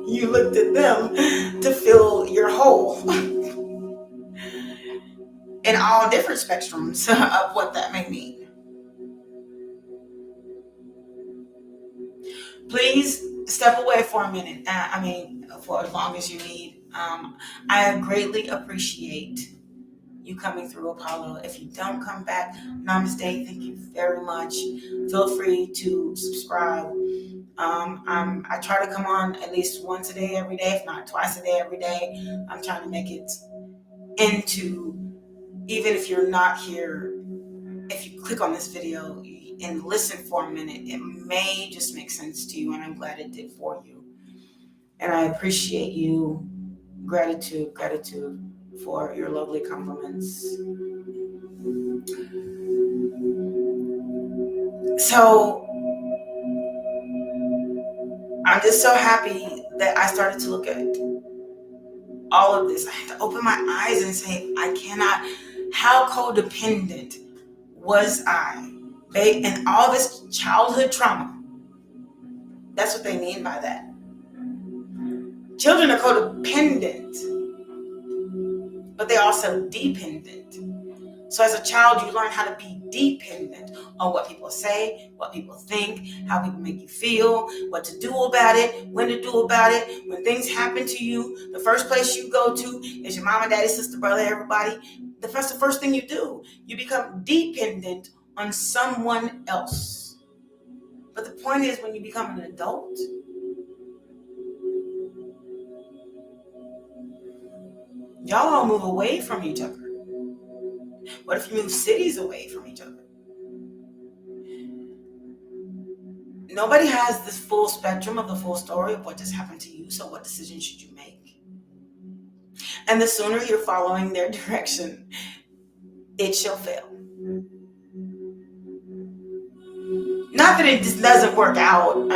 you looked at them to fill your hole. In all different spectrums of what that may mean. please step away for a minute. For as long as you need. I greatly appreciate you coming through, Apollo. If you don't come back, namaste. Thank you very much. Feel free to subscribe. I try to come on at least once a day, every day, if not twice a day, every day. I'm trying to make it into, even if you're not here, if you click on this video and listen for a minute, it may just make sense to you, and I'm glad it did for you. And I appreciate you. Gratitude for your lovely compliments. So I'm just so happy that I started to look at all of this. I had to open my eyes and say, I cannot, how codependent was I? And all this childhood trauma. That's what they mean by that. Children are codependent, but they're also dependent. So as a child, you learn how to be dependent on what people say, what people think, how people make you feel, what to do about it, when to do about it. When things happen to you, the first place you go to is your mama, daddy, sister, brother, everybody. The first thing you do, you become dependent on someone else. But the point is, when you become an adult, y'all all move away from each other. What if you move cities away from each other? Nobody has this full spectrum of the full story of what just happened to you, so what decision should you make? And the sooner you're following their direction, it shall fail. Not that it just doesn't work out,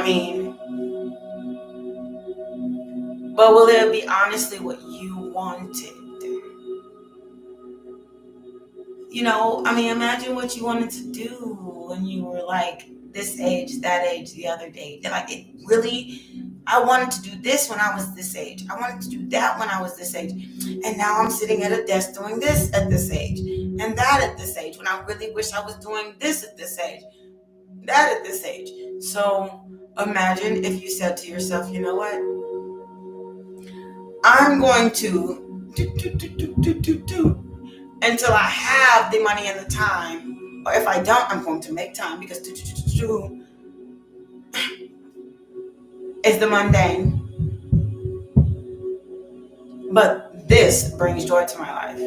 but will it be honestly what you wanted? Imagine what you wanted to do when you were like this age, that age, the other day. Like, it really, I wanted to do this when I was this age. I wanted to do that when I was this age. And now I'm sitting at a desk doing this at this age and that at this age, when I really wish I was doing this at this age, that at this age. So imagine if you said to yourself, you know what? I'm going to do until I have the money and the time, or if I don't, I'm going to make time, because is the mundane. But this brings joy to my life.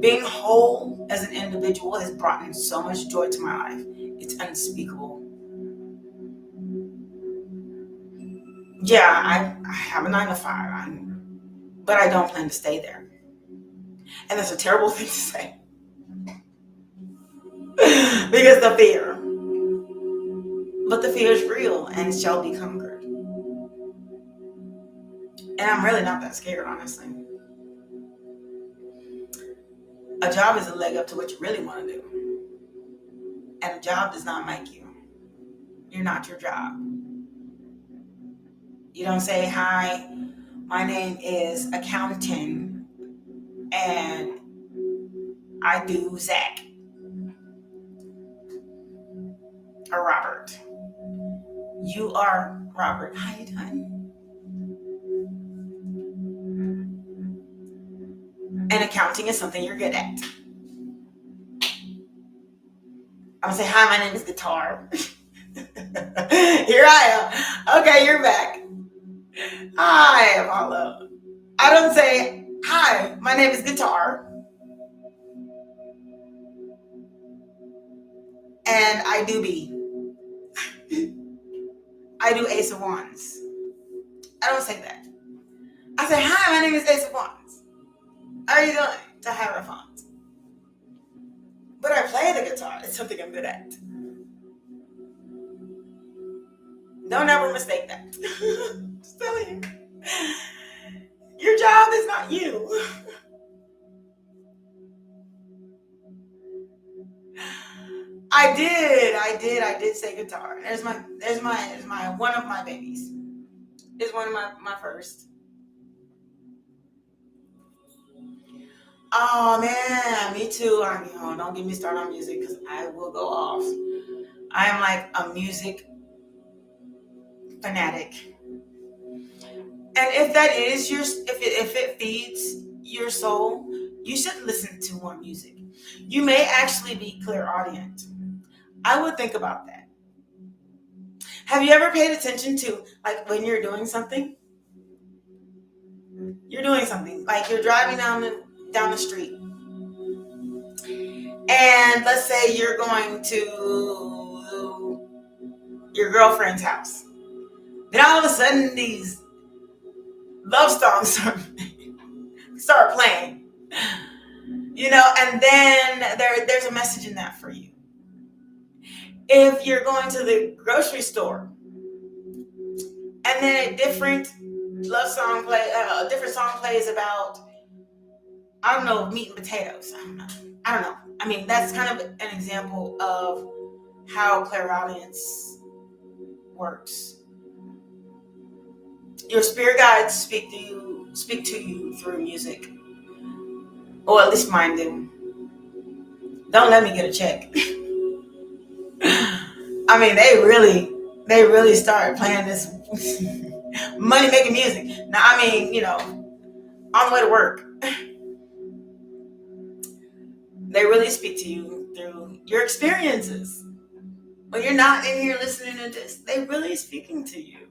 Being whole as an individual has brought in so much joy to my life. It's unspeakable. Yeah, I have a 9 to 5, but I don't plan to stay there. And that's a terrible thing to say. Because the fear. But the fear is real and shall be conquered. And I'm really not that scared, honestly. A job is a leg up to what you really want to do. And a job does not make you. You're not your job. You don't say, hi, my name is accountant and I do Zach or Robert. You are Robert. How you doing? And accounting is something you're good at. I'm gonna say, hi, my name is Guitar. Here I am. Okay, you're back. Hi, Apollo. I don't say, hi, my name is Guitar. And I do B. I do Ace of Wands. I don't say that. I say, hi, my name is Ace of Wands. How are you doing? To Hierophant. But I play the guitar. It's something I'm good at. Don't ever mistake that. Just telling you. Your job is not you. I did say guitar. There's my one of my babies. It's one of my first. Oh man, me too. Don't get me started on music because I will go off. I am like a music fanatic. And if that is if it feeds your soul, you should listen to more music. You may actually be clairaudient. I would think about that. Have you ever paid attention to, like, when you're doing something? You're doing something, like you're driving down the street, and let's say you're going to your girlfriend's house. Then all of a sudden, these love songs start playing, and then there's a message in that for you. If you're going to the grocery store, and then a different song plays about, I don't know, meat and potatoes. I don't know. I mean, that's kind of an example of how clairaudience works. Your spirit guides speak to you through music, or at least mine do. Don't let me get a check. I mean, they really started playing this money making music. Now, I mean, on the way to work, they really speak to you through your experiences. When you're not in here listening to this, they really speaking to you.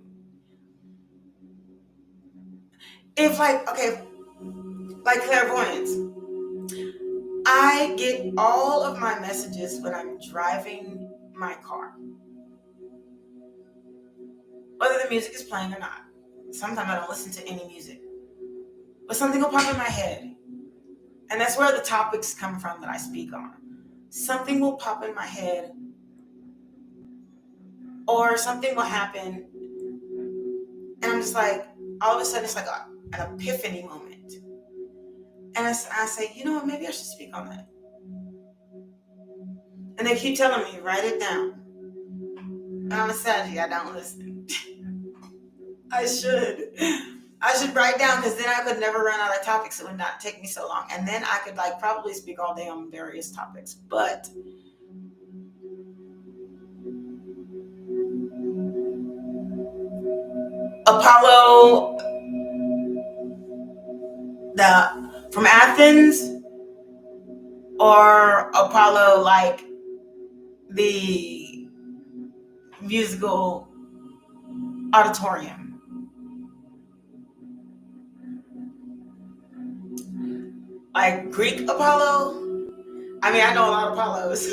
If like clairvoyance, I get all of my messages when I'm driving my car, whether the music is playing or not. Sometimes I don't listen to any music, but something will pop in my head, and that's where the topics come from that I speak on. Something will pop in my head, or something will happen, and I'm just like, all of a sudden it's like an epiphany moment. And I say, you know what, maybe I should speak on that. And they keep telling me, write it down. And I'm a Sagittarius, I don't listen. I should write down, because then I could never run out of topics. It would not take me so long. And then I could probably speak all day on various topics. But Apollo, from Athens, or Apollo, like the musical auditorium. Like Greek Apollo. I mean, I know a lot of Apollos.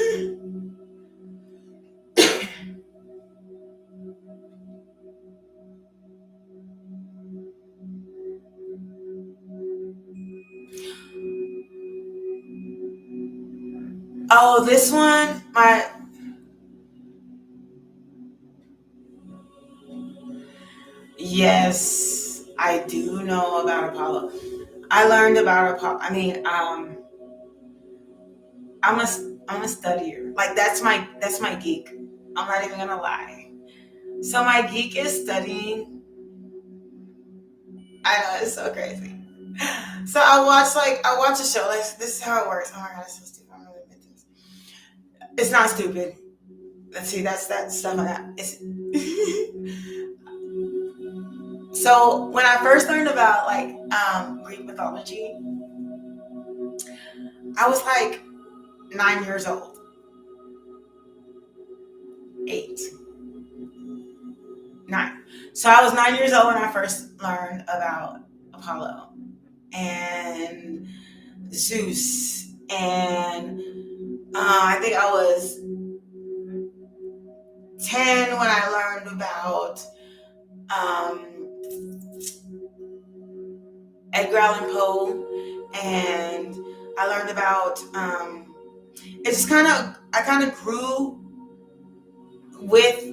Oh, this one, yes, I do know about Apollo. I learned about Apollo. I mean, I'm a studier. Like, that's my geek. I'm not even gonna lie. So my geek is studying. I know, it's so crazy. So I watch a show. Like, this is how it works. Oh my god, it's so stupid. I'm really admit this. It's not stupid. Let's see, that's that stuff like that. So when I first learned about Greek mythology, I was 9 years old. 8. 9. So I was 9 years old when I first learned about Apollo and Zeus, and I think I was 10 when I learned about Edgar Allan Poe, and I learned about I kind of grew with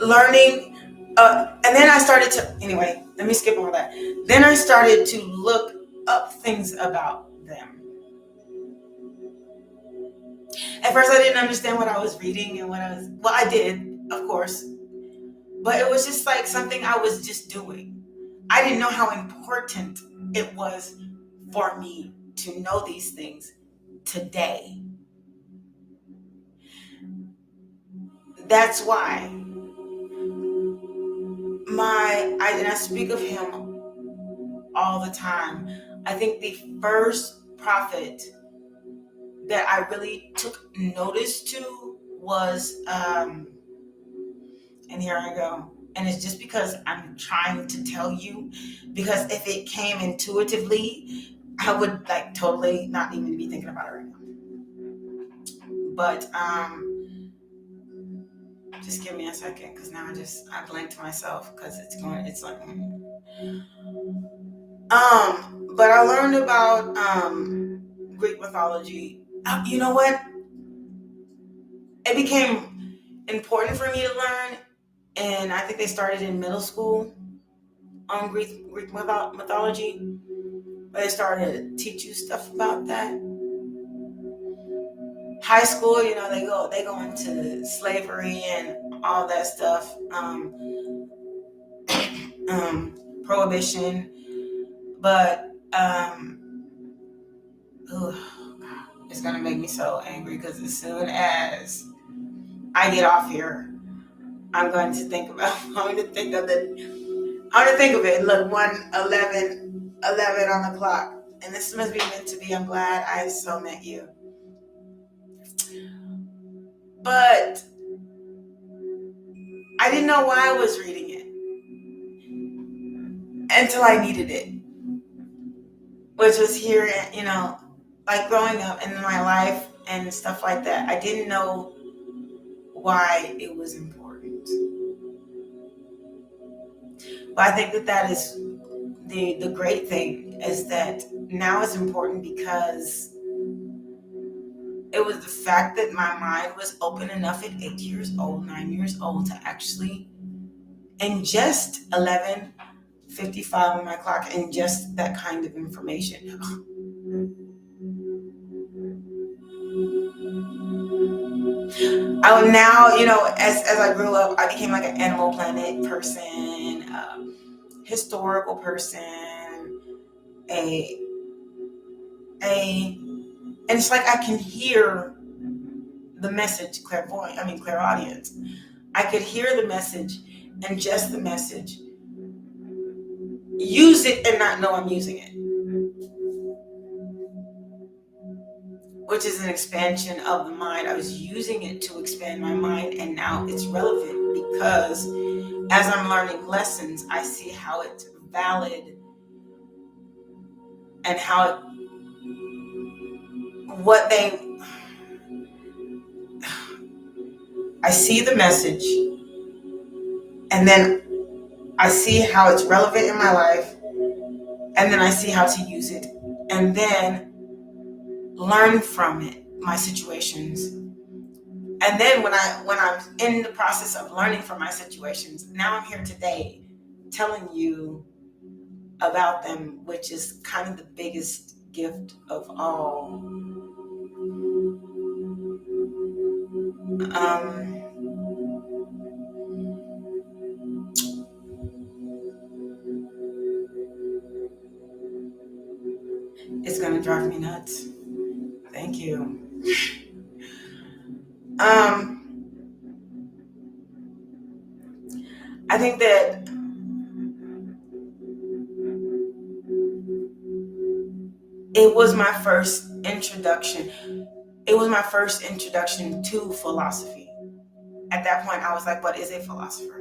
learning, and then I started to, anyway, let me skip all that. Then I started to look up things about them. At first I didn't understand what I was reading and I did, of course, but it was just something I was just doing. I didn't know how important it was for me to know these things today. That's why I speak of him all the time. I think the first prophet that I really took notice to was, and here I go. And it's just because I'm trying to tell you, because if it came intuitively, I would like totally not even be thinking about it right now. But just give me a second, because now I blanked myself because it's like but I learned about Greek mythology. You know what? It became important for me to learn, and I think they started in middle school on Greek mythology. They started to teach you stuff about that. High school, you know, they go into slavery and all that stuff, prohibition, but it's gonna make me so angry, because as soon as I get off here, I'm going to think of it. Look, 11 on the clock, and this must be meant to be. I'm glad I so met you. But I didn't know why I was reading it until I needed it, which was here, you know, like growing up in my life and stuff like that. I didn't know why it was important. But I think that is the great thing, is that now it's important because it was the fact that my mind was open enough at 8 years old, 9 years old, to actually ingest 11:55 on my clock, ingest that kind of information. Now, you know, as I grew up, I became like an Animal Planet person, historical person, and it's like I can hear the message, clairaudience. I could hear the message, ingest the message, use it and not know I'm using it, which is an expansion of the mind. I was using it to expand my mind, and now it's relevant because as I'm learning lessons, I see how it's valid and how I see the message, and then I see how it's relevant in my life, and then I see how to use it, and then learn from it, my situations. And then when I'm in the process of learning from my situations, now I'm here today telling you about them, which is kind of the biggest gift of all. It's gonna drive me nuts. Thank you. I think that it was my first introduction. It was my first introduction to philosophy. At that point, I was like, what is a philosopher?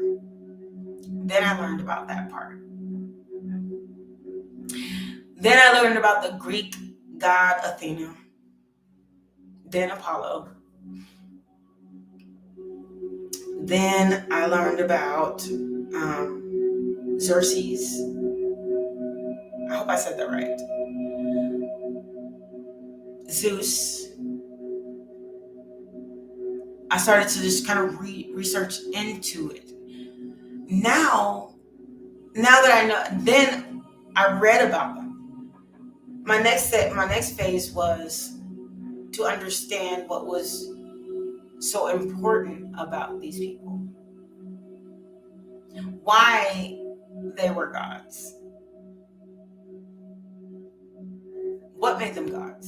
Then I learned about that part. Then I learned about the Greek god Athena, then Apollo. Then I learned about Xerxes. I hope I said that right. Zeus. I started to just kind of research into it. Now that I know, then I read about them. My next phase was to understand what was so important about these people. Why they were gods. What made them gods?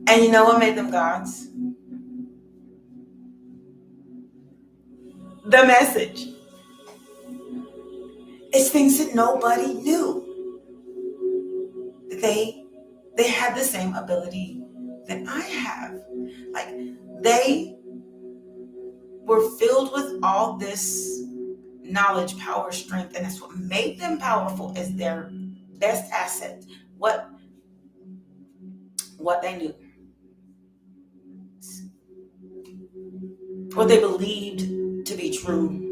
And you know what made them gods? the message. It's things that nobody knew. They had the same ability that I have. Like, they were filled with all this knowledge, power, strength, and that's what made them powerful, is their best asset. What they knew. What they believed to be true.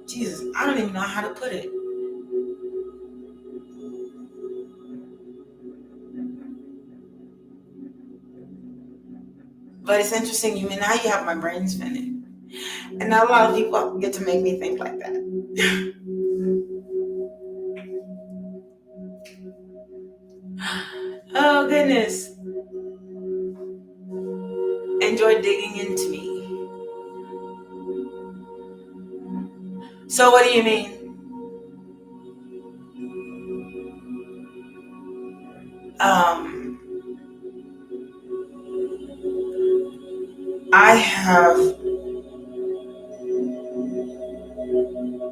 Jesus, I don't even know how to put it. But it's interesting. Now you have my brain spinning. And not a lot of people get to make me think like that. Oh, goodness. Enjoy digging into me. So what do you mean? I have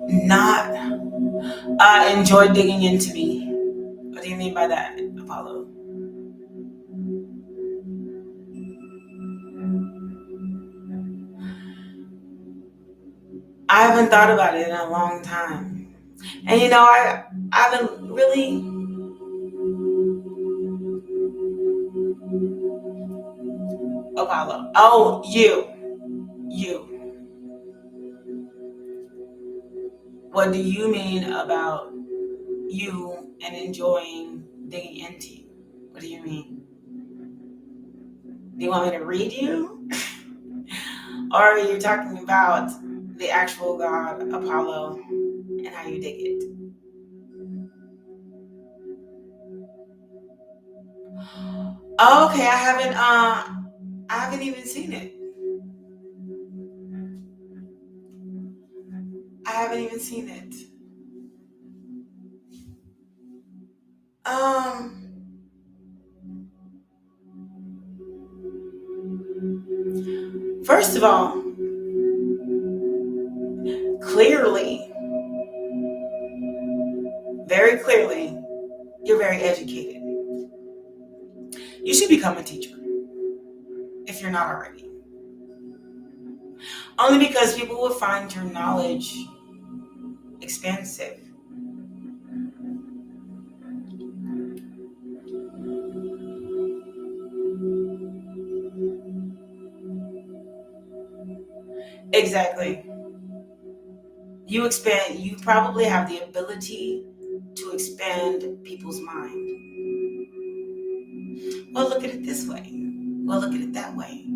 not enjoyed digging into me. What do you mean by that, Apollo? I haven't thought about it in a long time. And I haven't really Apollo. Oh, you. What do you mean about you and enjoying digging into you? What do you mean? Do you want me to read you? Or are you talking about the actual god Apollo and how you dig it? Okay, I haven't even seen it. I haven't even seen it. First of all, clearly, very clearly, you're very educated. You should become a teacher if you're not already. Only because people will find your knowledge expansive. Exactly. You probably have the ability to expand people's mind. Well, look at it this way. Well, look at it that way.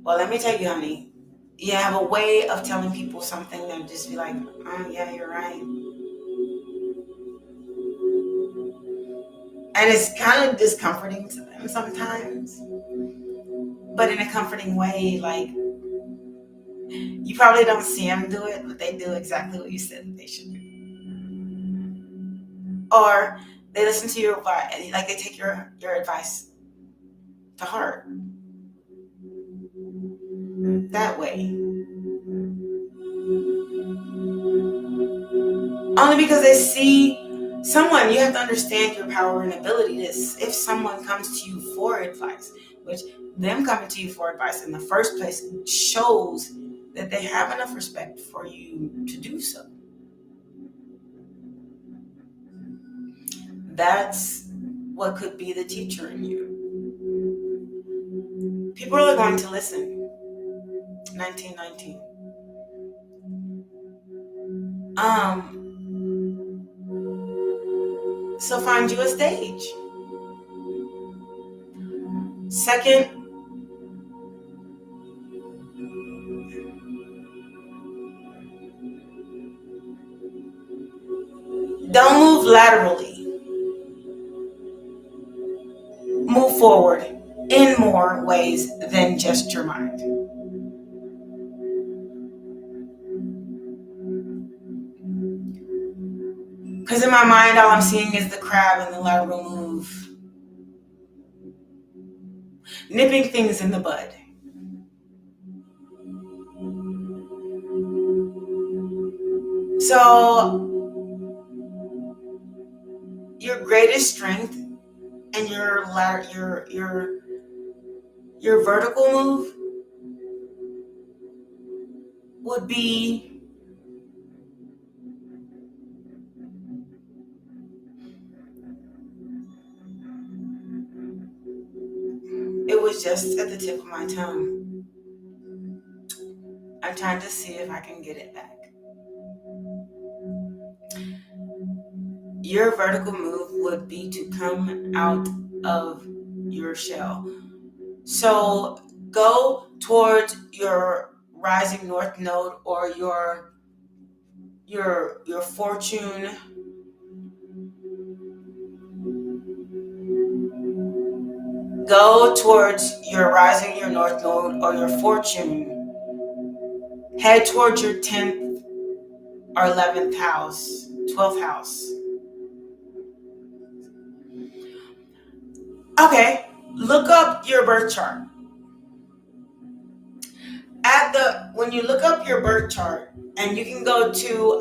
Well, let me tell you, honey, you have a way of telling people something that just be like, oh, yeah, you're right. And it's kind of discomforting to them sometimes. But in a comforting way, like, you probably don't see them do it, but they do exactly what you said that they should do. Or they listen to your advice, like they take your advice to heart. That way. Only because they see someone, you have to understand your power and ability. If someone comes to you for advice, which them coming to you for advice in the first place shows that they have enough respect for you to do so. That's what could be the teacher in you. People are going to listen. 1919. So find you a stage. Second, don't move laterally. Move forward in more ways than just your mind. Because in my mind, all I'm seeing is the crab and the lateral move. Nipping things in the bud. So, your greatest strength and your vertical move would be it was just at the tip of my tongue. I'm trying to see if I can get it back. Your vertical move would be to come out of your shell. So go towards your rising north node or your fortune. Go towards your rising, your north node or your fortune. Head towards your 10th or 11th house, 12th house. Okay, look up your birth chart. When you look up your birth chart, and you can go to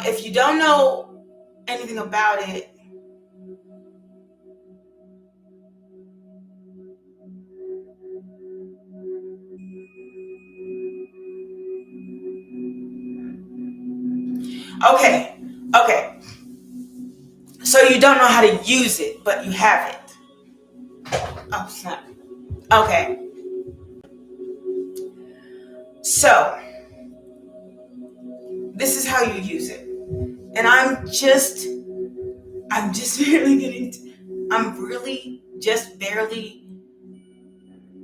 if you don't know anything about it, okay. So you don't know how to use it, but you have it. Oh, snap. Okay. So this is how you use it. And I'm really just barely,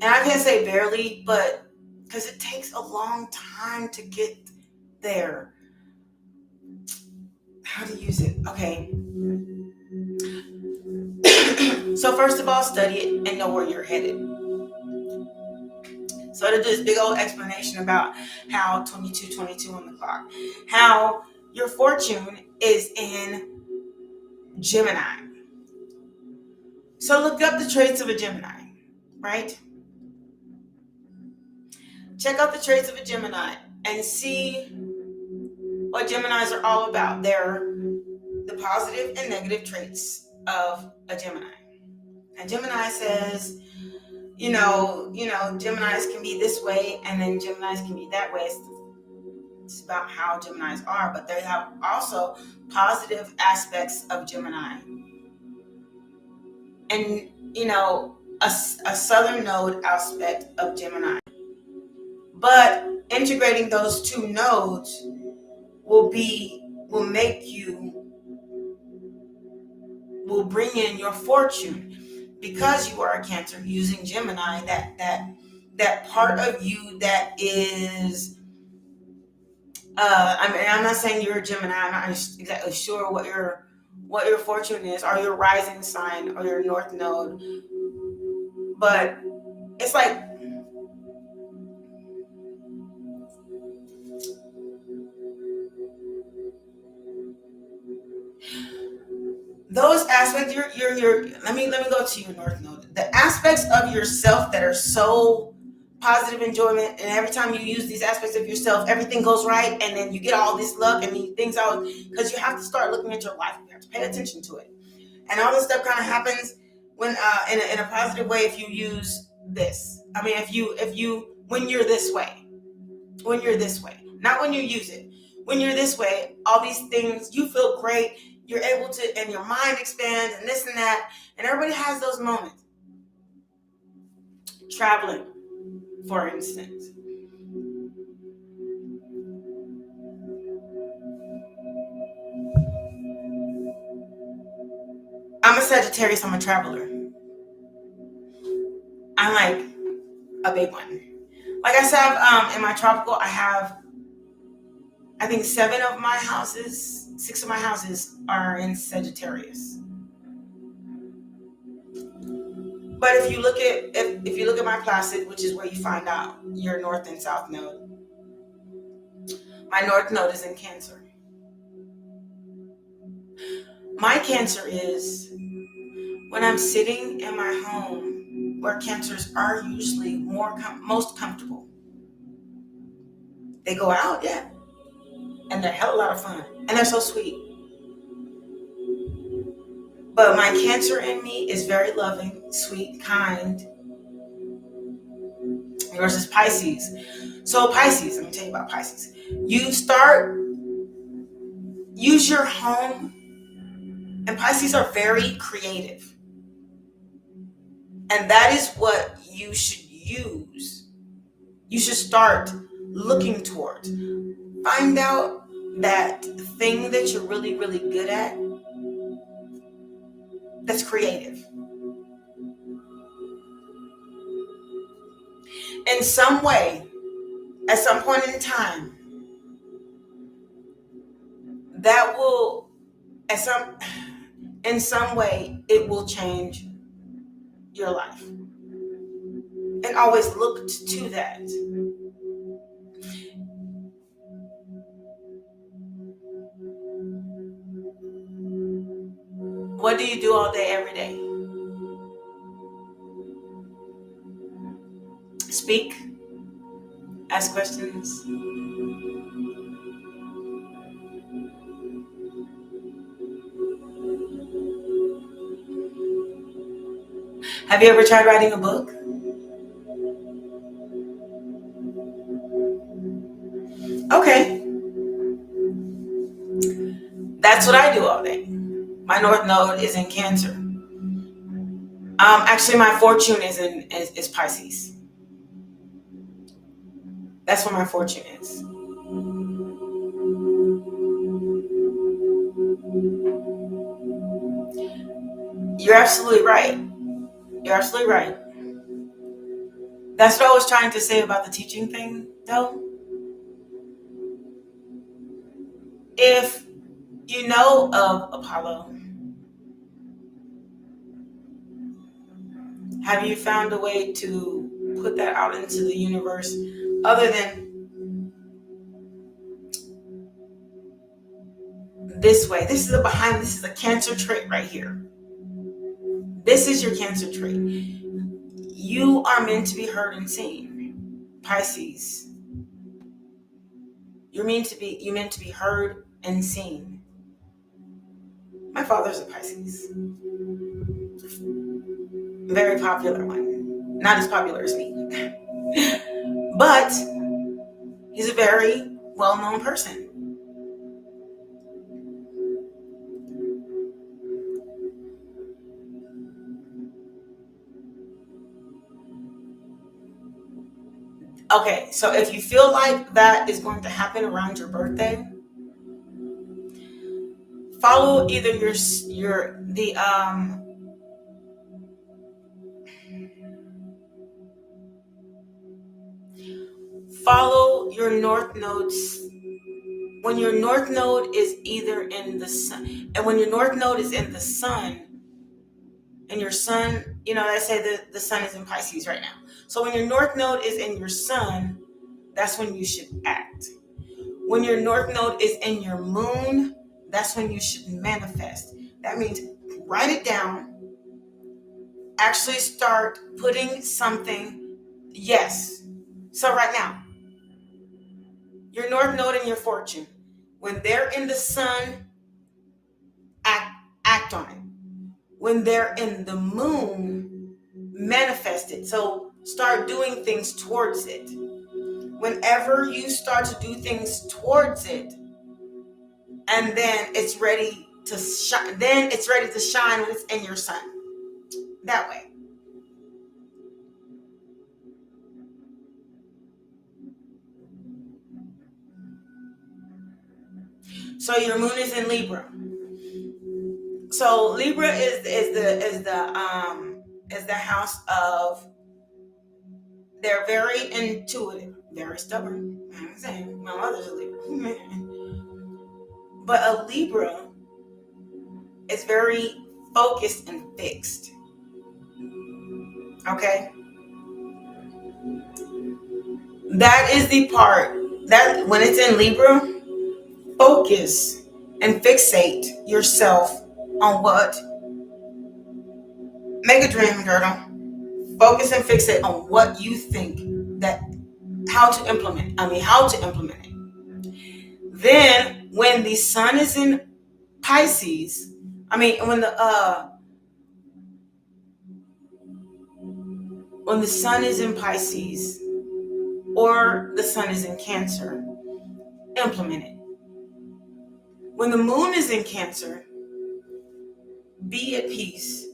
and I can't say barely, but because it takes a long time to get there. How to use it. Okay. So first of all, study it and know where you're headed. So to do this big old explanation about how 22 on the clock, how your fortune is in Gemini. So look up the traits of a Gemini, right? Check out the traits of a Gemini and see what Geminis are all about. They're the positive and negative traits of a Gemini. And Gemini says, Geminis can be this way, and then Geminis can be that way. It's about how Geminis are, but they have also positive aspects of Gemini. And, a southern node aspect of Gemini. But integrating those two nodes will bring in your fortune. Because you are a Cancer using Gemini, that part of you that is, I'm not saying you're a Gemini. I'm not exactly sure what your fortune is, or your rising sign, or your north node. But it's like those aspects. Let me go to your north node. The aspects of yourself that are so positive enjoyment, and every time you use these aspects of yourself, everything goes right, and then you get all this luck and these things out, because you have to start looking at your life. You have to pay attention to it, and all this stuff kind of happens when in a positive way if you use this. I mean, when you're this way, not when you use it. When you're this way, all these things, you feel great. You're able to, and your mind expands, and this and that, and everybody has those moments. Traveling, for instance. I'm a Sagittarius. I'm a traveler. I'm like a big one. Like I said, in my tropical, I have, I think 6 of my houses are in Sagittarius. But if you look at my placid, which is where you find out your north and south node, my north node is in Cancer. My Cancer is when I'm sitting in my home, where Cancers are usually most comfortable. They go out, yeah, and they're a hell of a lot of fun, and they're so sweet. But my Cancer in me is very loving, sweet, kind, versus Pisces. So Pisces, let me tell you about Pisces. Use your home, and Pisces are very creative. And that is what you should use. You should start looking towards. Find out that thing that you're really, really good at that's creative. In some way, at some point in time, that will, in some way, it will change your life. And always look to that. What do you do all day, every day? Speak. Ask questions. Have you ever tried writing a book? Okay. That's what I do all day. My North Node is in Cancer. Actually, my fortune is Pisces. That's where my fortune is. You're absolutely right. You're absolutely right. That's what I was trying to say about the teaching thing, though. If you know of Apollo, have you found a way to put that out into the universe other than this way? This is a Cancer trait right here. This is your Cancer trait. You are meant to be heard and seen, Pisces. You're meant to be heard and seen. My father's a Pisces. Very popular one. Not as popular as me. But he's a very well-known person. Okay, so if you feel like that is going to happen around your birthday, follow either follow your North nodes. When your North node is either in the sun, and when your North node is in the sun, and your sun, I say that the sun is in Pisces right now. So when your North node is in your sun, that's when you should act. When your North node is in your moon, that's when you should manifest. That means write it down. Actually start putting something. Yes. So right now, your North node and your fortune, when they're in the sun, act on it. When they're in the moon, manifest it. So start doing things towards it. Whenever you start to do things towards it, and then it's ready to shine. Then it's ready to shine when it's in your sun. That way. So your moon is in Libra. So Libra is the house of. They're very intuitive, very stubborn. I'm saying my mother's a Libra, but a Libra is very focused and fixed. Okay, that is the part that when it's in Libra, focus and fixate yourself on what, make a dream journal, focus and fixate on what you think that, how to implement it. Then when the sun is in Pisces, when the sun is in Pisces or the sun is in Cancer, implement it. When the moon is in Cancer, be at peace.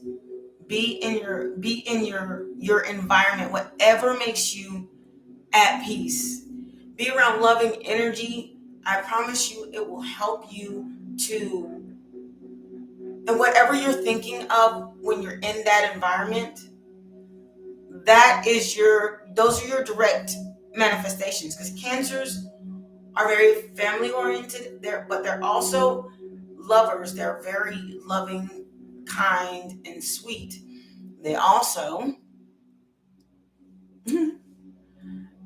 Be in your environment, whatever makes you at peace. Be around loving energy. I promise you it will help you to, and whatever you're thinking of when you're in that environment, those are your direct manifestations, because Cancers are very family oriented, but they're also lovers. They're very loving, kind, and sweet. They also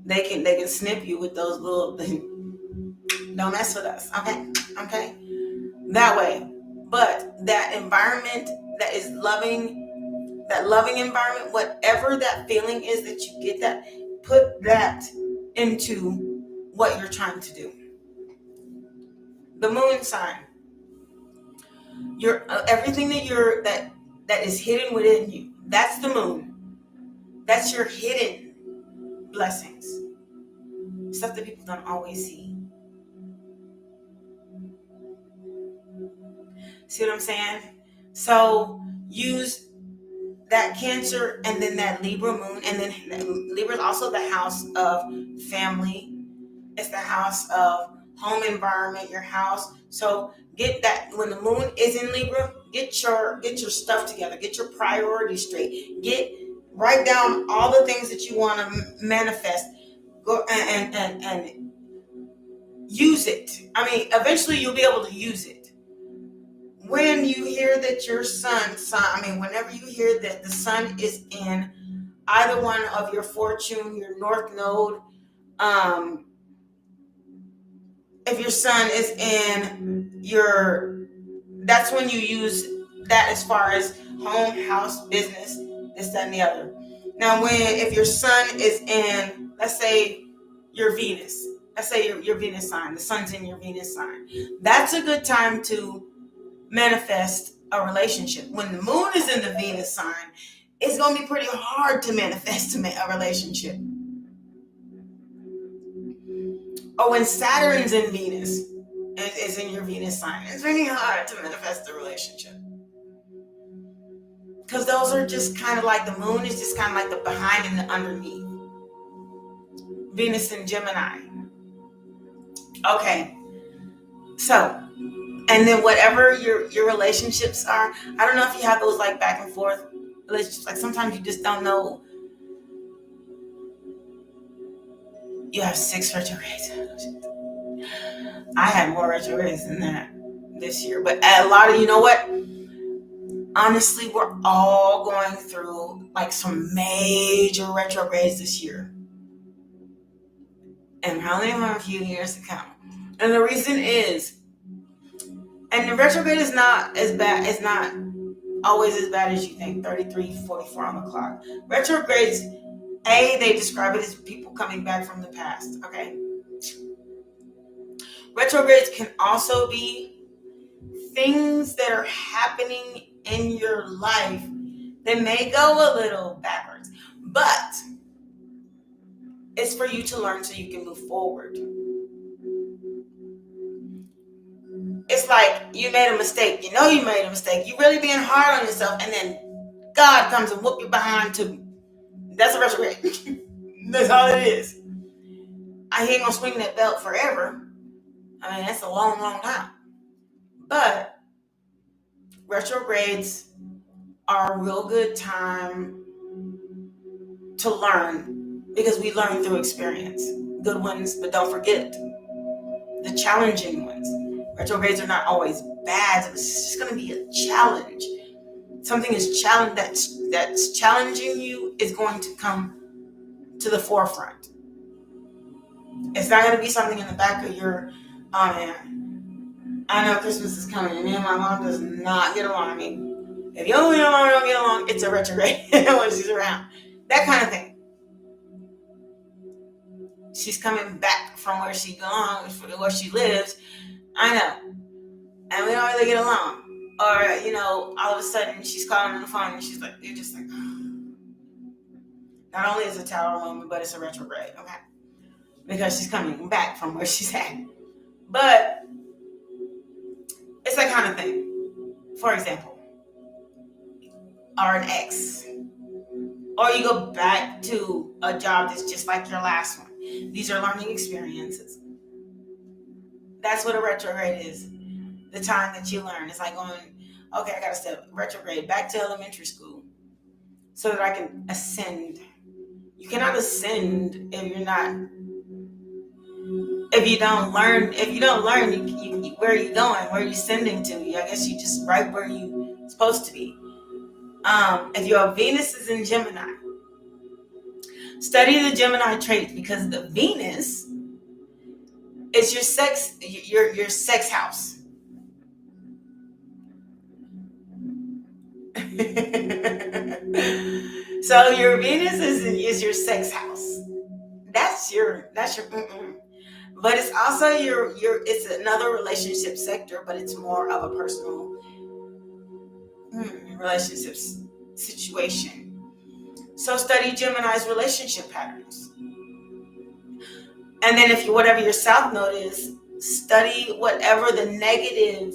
they can snip you with those little don't mess with us, okay, that way. But that environment that is loving, that loving environment, whatever that feeling is that you get, that put that into what you're trying to do. The moon sign, everything that is hidden within you, that's the moon. That's your hidden blessings, stuff that people don't always see. See what I'm saying? So use that Cancer and then that Libra moon, and then Libra is also the house of family. It's the house of home environment, your house. So get that, when the moon is in Libra, get your stuff together, get your priorities straight, write down all the things that you want to manifest. Go and use it. Eventually you'll be able to use it. When you hear that your whenever you hear that the sun is in either one of your fortune, your north node, if your sun is in that's when you use that as far as home, house, business, this, that, and the other. Now, if your sun is in, let's say your Venus, your Venus sign, the sun's in your Venus sign, that's a good time to manifest a relationship. When the moon is in the Venus sign, it's going to be pretty hard to manifest a relationship. Or when Saturn's in Venus, is in your Venus sign, it's really hard to manifest a relationship. Because those are just kind of like, the moon is just kind of like the behind and the underneath. Venus and Gemini. Okay. So, and then whatever your relationships are, I don't know if you have those like back and forth relationships. Like sometimes you just don't know. You have 6 retrogrades. I had more retrogrades than that this year. But a lot of, you know what? Honestly, we're all going through like some major retrogrades this year. And probably have a few years to come. And the reason is, and the retrograde is not as bad, it's not always as bad as you think, 33:44 on the clock. Retrogrades, they describe it as people coming back from the past, okay? Retrogrades can also be things that are happening in your life that may go a little backwards, but it's for you to learn so you can move forward. It's like you made a mistake. You know you made a mistake. You really being hard on yourself, and then God comes and whoop you behind too. That's a retrograde. That's all it is. I ain't gonna swing that belt forever. That's a long, long time. But retrogrades are a real good time to learn, because we learn through experience. Good ones, but don't forget the challenging ones. Retrogrades are not always bad. It's just going to be a challenge. Something is that's challenging you is going to come to the forefront. It's not going to be something in the back of your, oh man, I know Christmas is coming, and me and my mom does not get along. I mean, if you don't get along, we don't get along. It's a retrograde when she's around. That kind of thing. She's coming back from where she belongs, where she lives. I know. And we don't really get along. Or, you know, all of a sudden she's calling on the phone and she's like, you're just like, not only is it a tower moment, but it's a retrograde, okay? Because she's coming back from where she's at. But it's that kind of thing. For example, or an ex. Or you go back to a job that's just like your last one. These are learning experiences. That's what a retrograde is. The time that you learn. It's like going, okay, I got to step retrograde back to elementary school so that I can ascend. You cannot ascend if you don't learn, where are you going? Where are you ascending to? I guess you just right where you're supposed to be. If your Venus is in Gemini, study the Gemini traits because the Venus is your sex house. So your Venus is your sex house. That's your but it's also it's another relationship sector, but it's more of a personal relationship situation. So study Gemini's relationship patterns. And then whatever your South Node is, study whatever the negative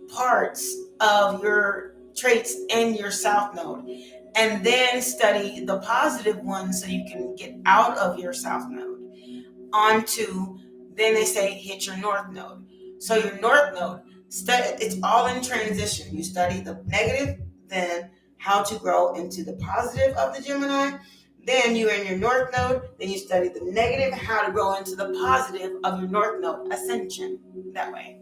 parts of your traits in your South Node. And then study the positive ones so you can get out of your South Node onto, then they say, hit your North Node. So your North Node, it's all in transition. You study the negative, then how to grow into the positive of the Gemini. Then you're in your North Node, then you study the negative, how to grow into the positive of your North Node, ascension, that way.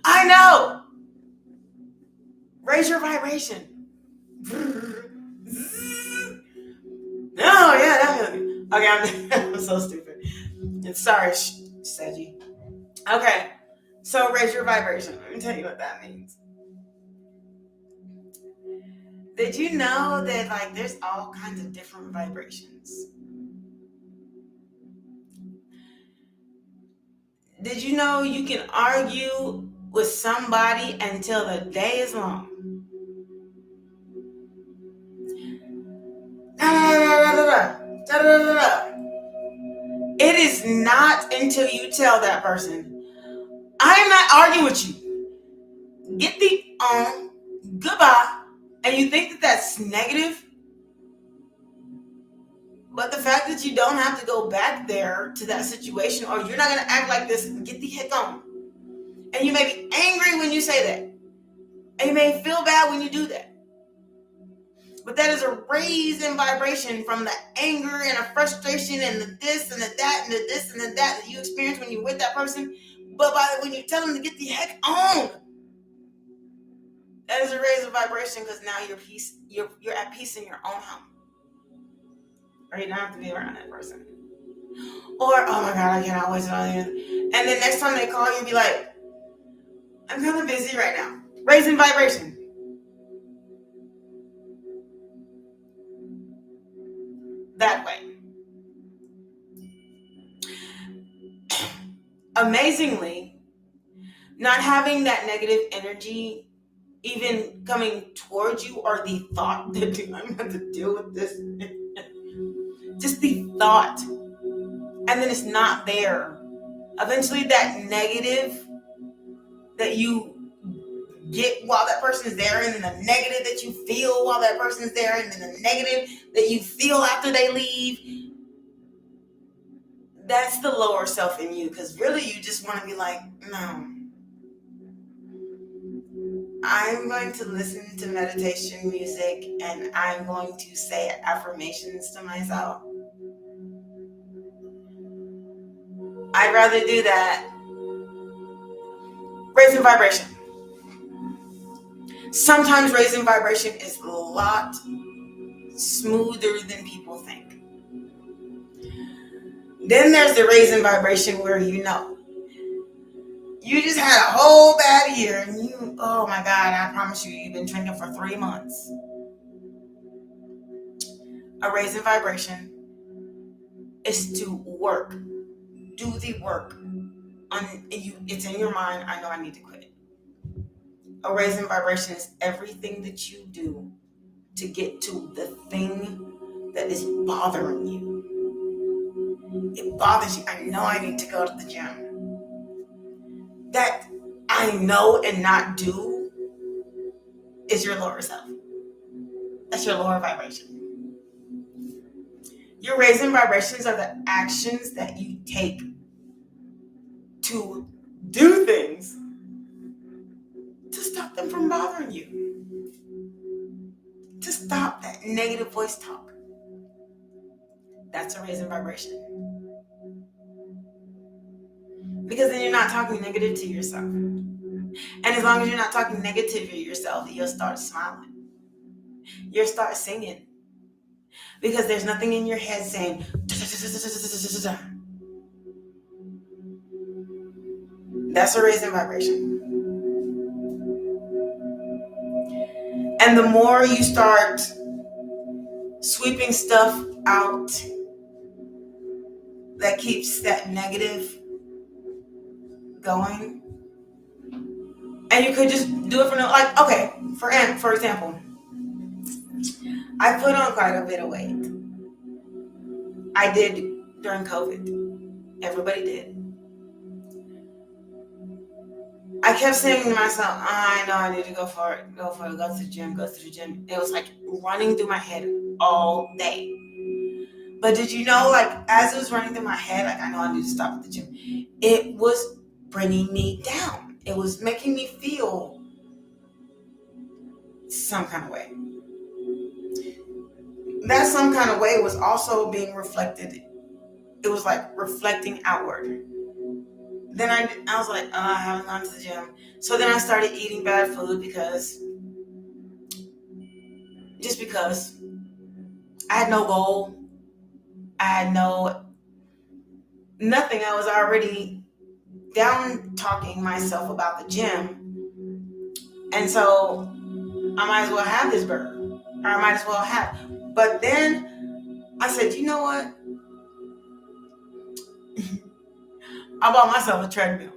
I know. Raise your vibration. Oh, yeah, definitely. Okay, I'm so stupid. Sorry, Saggy. Okay, so raise your vibration. Let me tell you what that means. Did you know that there's all kinds of different vibrations? Did you know you can argue with somebody until the day is long? It is not until you tell that person, I am not arguing with you. Get thee on, goodbye. And you think that that's negative? But the fact that you don't have to go back there to that situation, or you're not going to act like this, get the heck on. And you may be angry when you say that. And you may feel bad when you do that. But that is a raise in vibration from the anger and the frustration and the this and the that and the this and the that you experience when you're with that person. But when you tell them to get the heck on, that is a raise of vibration because now you're at peace in your own home. Or you don't have to be around that person. Or, oh my God, I cannot wait till and then next time they call you, be like, I'm kind of busy right now. Raising vibration. That way. Amazingly, not having that negative energy even coming towards you, or the thought that I'm going to deal with this. Just the thought. And then it's not there. Eventually that negative that you get while that person's there, and then the negative that you feel while that person's there, and then the negative that you feel after they leave, that's the lower self in you. Because really you just want to be like, no, I'm going to listen to meditation music and I'm going to say affirmations to myself. I'd rather do that. Raising vibration. Sometimes raising vibration is a lot smoother than people think. Then there's the raising vibration where you just had a whole bad year and oh my God, I promise you've been drinking for 3 months. A raising vibration is to work. Do the work. It's in your mind, I know I need to quit. A raising vibration is everything that you do to get to the thing that is bothering you. It bothers you. I know I need to go to the gym. That I know and not do is your lower self. That's your lower vibration. Your raising vibrations are the actions that you take to do things to stop them from bothering you. To stop that negative voice talk. That's a raising vibration. Because then you're not talking negative to yourself. And as long as you're not talking negative to yourself, you'll start smiling. You'll start singing. Because there's nothing in your head saying, that's a raising vibration. And the more you start sweeping stuff out that keeps that negative going, and you could just do it for example, I put on quite a bit of weight. I did during COVID. Everybody did. I kept saying to myself, I know I need to go to the gym. It was like running through my head all day. But did you know, as it was running through my head, I know I need to stop at the gym, it was bringing me down. It was making me feel some kind of way. That some kind of way was also being reflected. It was like reflecting outward. Then I was like, I haven't gone to the gym. So then I started eating bad food because I had no goal. I had nothing. I was already down talking myself about the gym. And so I might as well have this burger. Or I might as well have. But then I said, you know what? I bought myself a treadmill.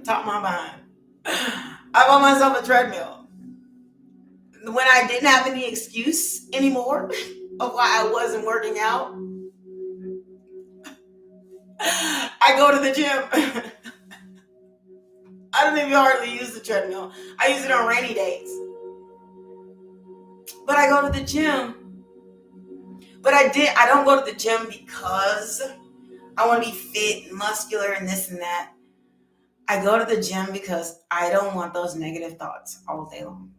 Top of my behind. I bought myself a treadmill. When I didn't have any excuse anymore of why I wasn't working out, I go to the gym. I don't even hardly use the treadmill. I use it on rainy days. But I go to the gym. But I don't go to the gym because I want to be fit and muscular and this and that. I go to the gym because I don't want those negative thoughts all day long.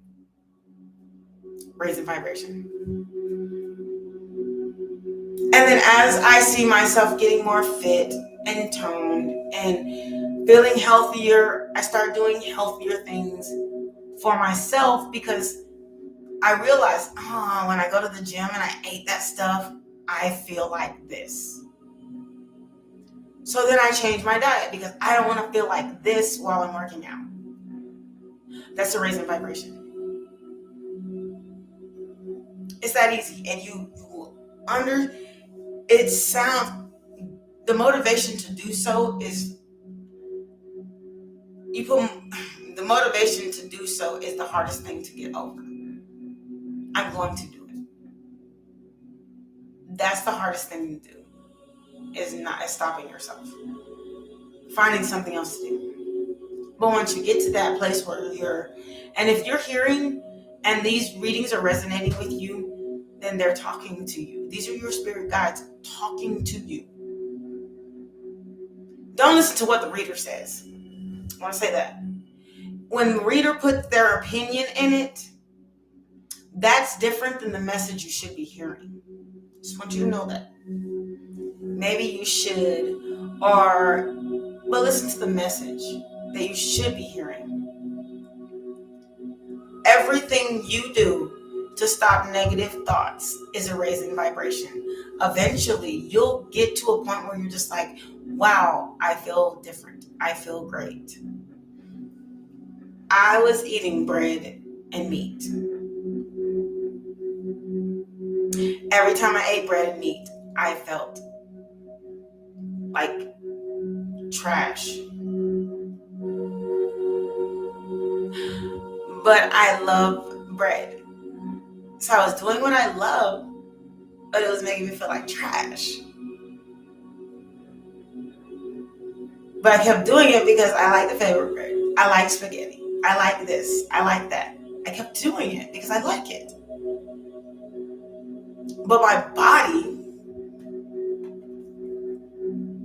Raising vibration. And then as I see myself getting more fit and toned and feeling healthier, I start doing healthier things for myself because I realize, when I go to the gym and I ate that stuff, I feel like this. So then I change my diet because I don't want to feel like this while I'm working out. That's a raising vibration. It's that easy. And the motivation to do so is, the motivation to do so is the hardest thing to get over. I'm going to do it. That's the hardest thing to do. Is stopping yourself. Finding something else to do. But once you get to that place where and if you're hearing and these readings are resonating with you, then they're talking to you. These are your spirit guides talking to you. Don't listen to what the reader says. I want to say that. When the reader puts their opinion in it, that's different than the message you should be hearing. Just want you to know that. Maybe you should, but listen to the message. that you should be hearing. Everything you do to stop negative thoughts is a raising vibration. Eventually, you'll get to a point where you're just like, wow, I feel different. I feel great. I was eating bread and meat. Every time I ate bread and meat, I felt like trash. But I love bread. So I was doing what I love, but it was making me feel like trash. But I kept doing it because I like the favorite bread. I like spaghetti. I like this. I like that. I kept doing it because I like it. But my body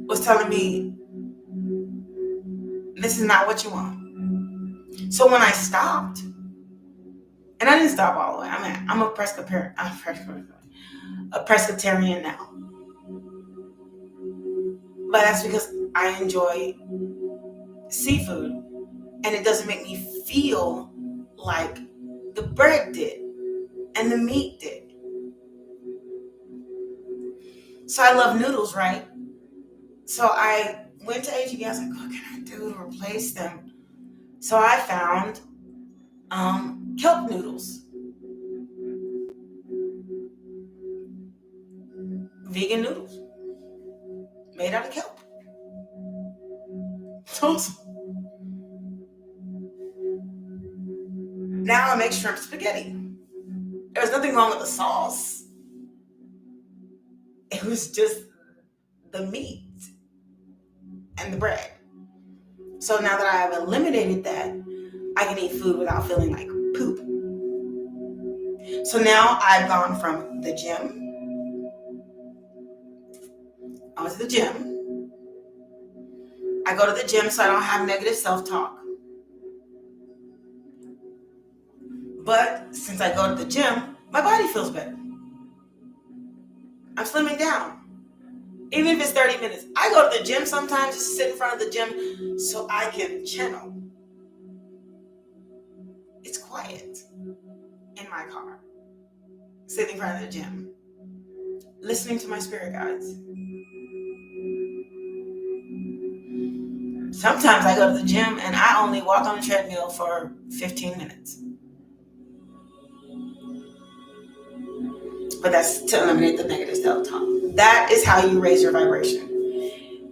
was telling me, this is not what you want. So when I stopped, and I didn't stop all the way. I'm a Presbyterian now. But that's because I enjoy seafood. And it doesn't make me feel like the bread did and the meat did. So I love noodles, right? So I went to HEB. I was like, what can I do to replace them? So I found kelp noodles. Vegan noodles. Made out of kelp. It's awesome. Now I make shrimp spaghetti. There was nothing wrong with the sauce. It was just the meat and the bread. So now that I have eliminated that, I can eat food without feeling like poop. So now I've gone from the gym. I went to the gym. I go to the gym so I don't have negative self-talk. But since I go to the gym, my body feels better. I'm slimming down. Even if it's 30 minutes. I go to the gym sometimes, just sit in front of the gym so I can channel. It's quiet in my car, sitting in front of the gym, listening to my spirit guides. Sometimes I go to the gym and I only walk on the treadmill for 15 minutes. But that's to eliminate the negative self-talk. That is how you raise your vibration.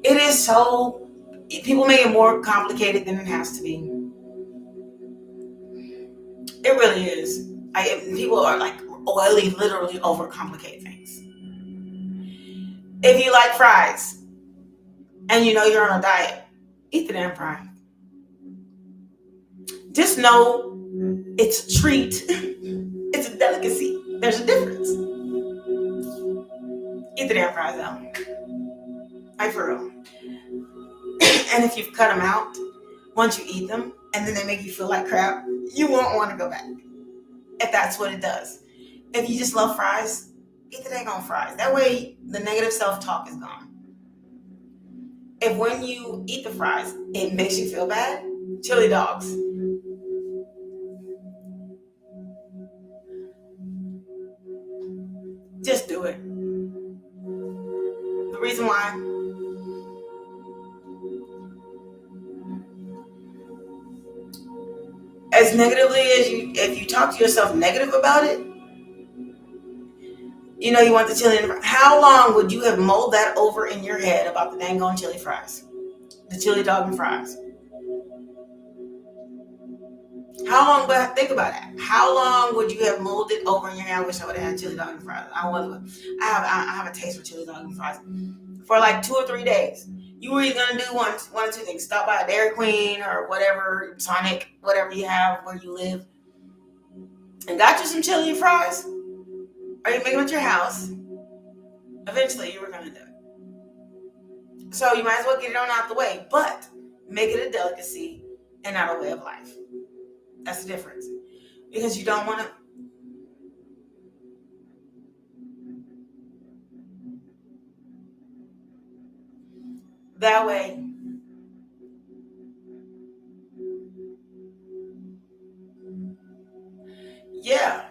It is so, people make it more complicated than it has to be. It really is. People are like, oily, literally overcomplicate things. If you like fries and you know you're on a diet, eat the damn fries. Just know it's a treat. It's a delicacy. There's a difference. Eat the damn fries out. Like for real. And if you've cut them out, once you eat them and then they make you feel like crap, you won't want to go back. If that's what it does. If you just love fries, eat the dang on fries. That way the negative self-talk is gone. If when you eat the fries, it makes you feel bad, chili dogs. Just do it. The reason why, as negatively as if you talk to yourself negative about it, you know you want the chili and how long would you have mulled that over in your head about the dang on chili fries? The chili dog and fries. How long, but think about it. How long would you have mulled it over in your head? I wish I would have had chili dog and fries. I have a taste for chili dog and fries. For like 2 or 3 days. You were either gonna do one or two things. Stop by a Dairy Queen or whatever, Sonic, whatever you have where you live. And got you some chili and fries. Or you make them at your house. Eventually you were gonna do it. So you might as well get it on out the way. But make it a delicacy and not a way of life. That's the difference. Because you don't want to. That way, Yeah,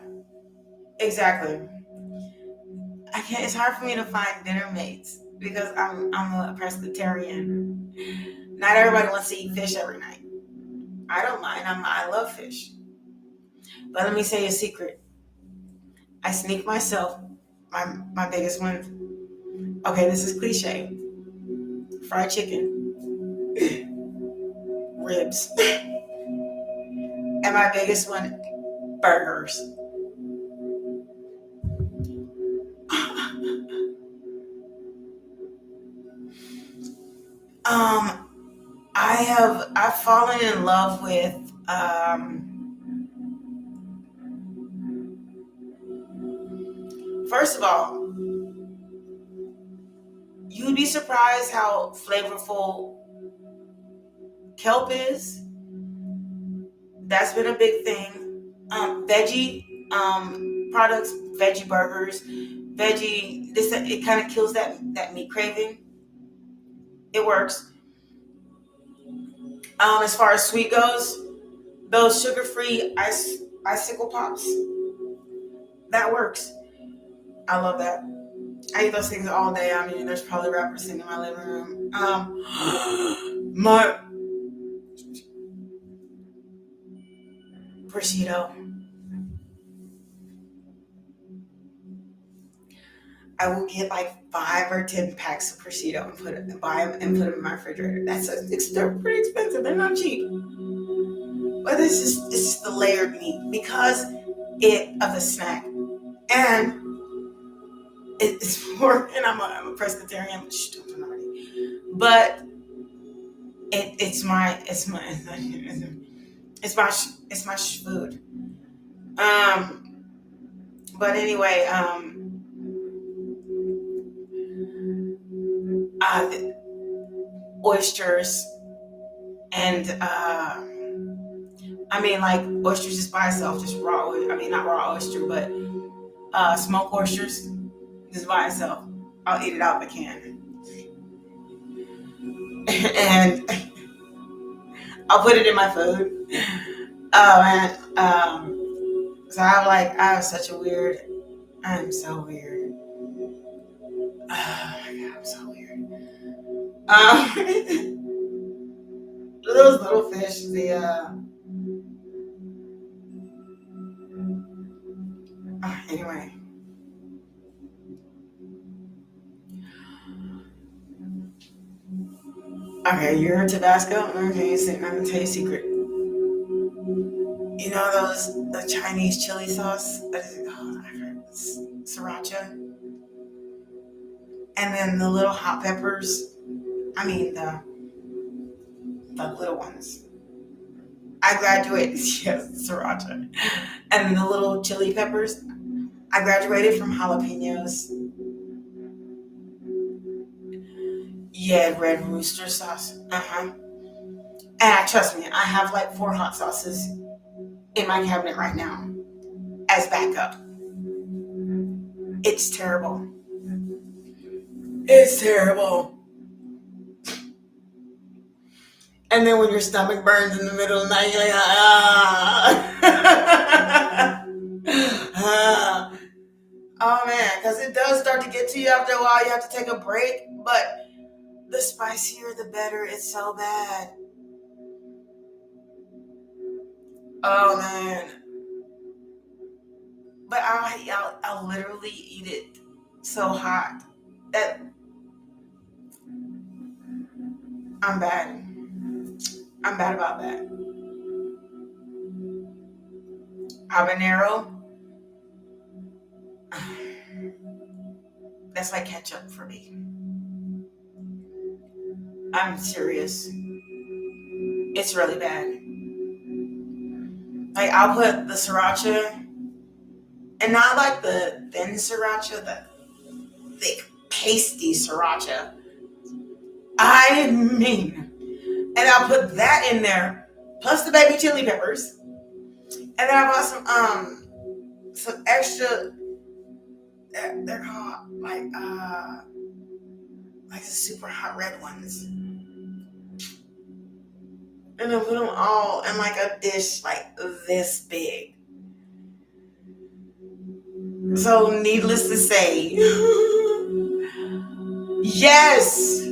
exactly. I can't. It's hard for me to find dinner mates because I'm a pescatarian. Not everybody wants to eat fish every night. I don't mind. I love fish. But let me say a secret. I sneak myself. My biggest one. Okay, this is cliche. Fried chicken, ribs, and my biggest one, burgers. I've fallen in love with first of all, you'd be surprised how flavorful kelp is. That's been a big thing. Veggie products, veggie burgers, veggie. This it kind of kills that meat craving. It works. As far as sweet goes, those sugar-free icicle pops, that works. I love that. I eat those things all day. I mean, there's probably rappers singing in my living room. My prosciutto. I will get like 5 or 10 packs of prosciutto and buy them and put them in my refrigerator. They're pretty expensive. They're not cheap, but it's just the layered meat because of the snack, and it's more. And I'm a pescatarian, but it's my food. But anyway, oysters and I mean like oysters just by itself, just raw. I mean not raw oyster, but smoked oysters just by itself. I'll eat it out the can, and I'll put it in my food. Oh man, so I have such a weird. I'm so weird. Oh my god, I'm so weird. Those little fish, anyway. Okay, you're in Tabasco? Okay, so I'm gonna tell you a secret. You know the Chinese chili sauce? I heard sriracha? And then the little hot peppers. I mean the little ones. I graduated, yes, sriracha. And then the little chili peppers. I graduated from jalapenos. Yeah, red rooster sauce. And trust me, I have like 4 hot sauces in my cabinet right now as backup. It's terrible. It's terrible. And then when your stomach burns in the middle of the night, you're like, oh man, because it does start to get to you after a while. You have to take a break, but the spicier the better. It's so bad. Oh man. But I'll literally eat it so hot that I'm bad. I'm bad about that. Habanero, that's like ketchup for me. I'm serious. It's really bad. Like I'll put the sriracha, and not like the thin sriracha, the thick, pasty sriracha. I mean, and I'll put that in there, plus the baby chili peppers, and then I bought some extra. They're called like the super hot red ones, and I put them all in like a dish like this big. So needless to say, yes,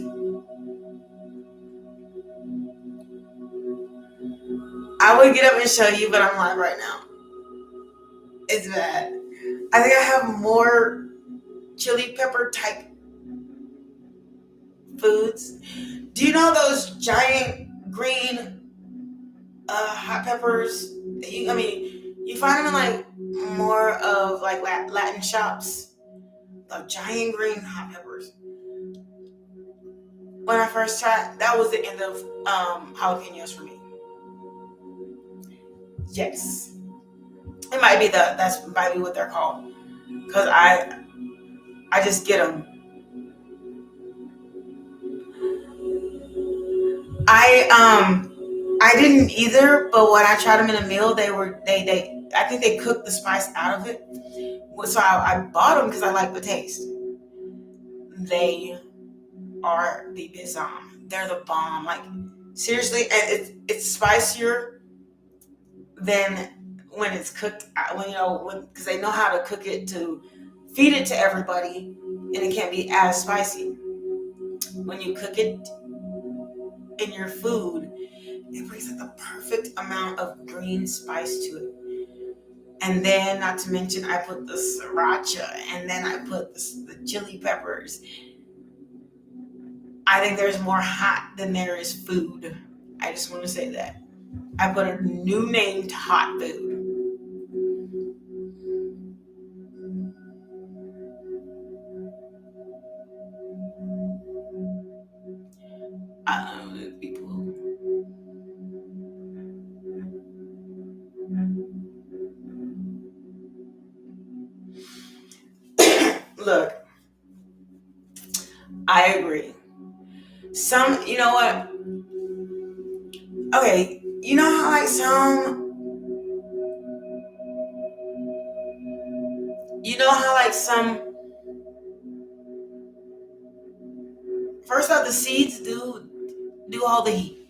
I would get up and show you, but I'm live right now. It's bad. I think I have more chili pepper type foods. Do you know those giant green hot peppers? You find them in like more of like Latin shops. The giant green hot peppers. When I first tried, that was the end of jalapenos for me. Yes, it might be that's might be what they're called, because I just get them. I didn't either, but when I tried them in a meal, they I think they cooked the spice out of it. So I bought them because I like the taste. They are the BziB. They're the bomb. Like seriously, and it's spicier than when it's cooked. Because they know how to cook it to feed it to everybody, and it can't be as spicy. When you cook it in your food, it brings like the perfect amount of green spice to it. And then, not to mention, I put the sriracha, and then I put the chili peppers. I think there's more hot than there is food. I just want to say that. I put a new name to hot food. I don't know, people. Look, I agree. You know what? Okay, you know how like some, first off, the seeds do all the heat.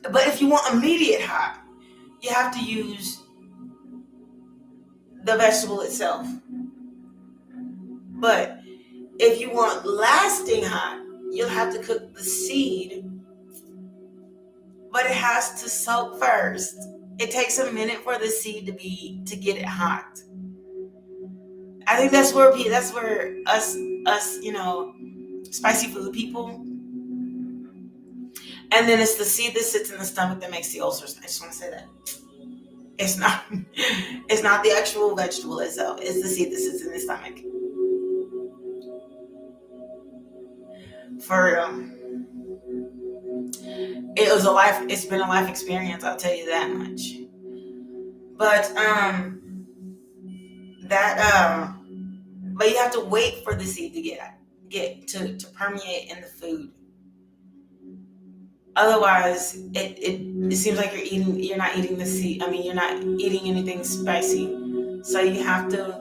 But if you want immediate hot, you have to use the vegetable itself. But if you want lasting hot, you'll have to cook the seed. But it has to soak first. It takes a minute for the seed to get it hot. I think that's where us spicy food people. And then it's the seed that sits in the stomach that makes the ulcers. I just want to say that. It's not the actual vegetable itself. It's the seed that sits in the stomach. For real. It's been a life experience, I'll tell you that much. But but you have to wait for the seed to get to permeate in the food. Otherwise, it seems like you're not eating the seed. I mean, you're not eating anything spicy. So you have to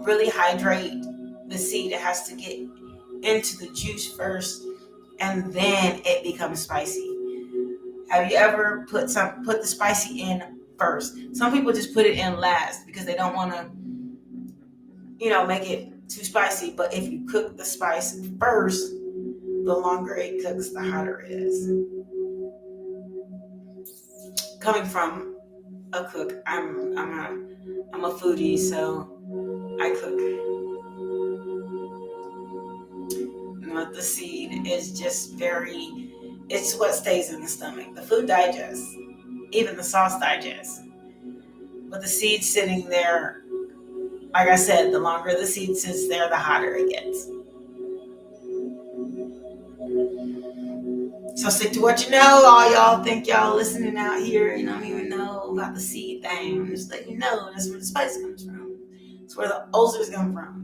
really hydrate the seed. It has to get into the juice first, and then it becomes spicy. Have you ever put the spicy in first? Some people just put it in last because they don't want to, make it too spicy. But if you cook the spice first, the longer it cooks, the hotter it is. Coming from a cook, I'm a foodie, so I cook. But the seed is just it's what stays in the stomach. The food digests, even the sauce digests. But the seed sitting there, like I said, the longer the seed sits there, the hotter it gets. So stick to what you know. All y'all think y'all listening out here, don't even know about the seed thing. I'm just letting you know that's where the spice comes from. It's where the ulcers come from.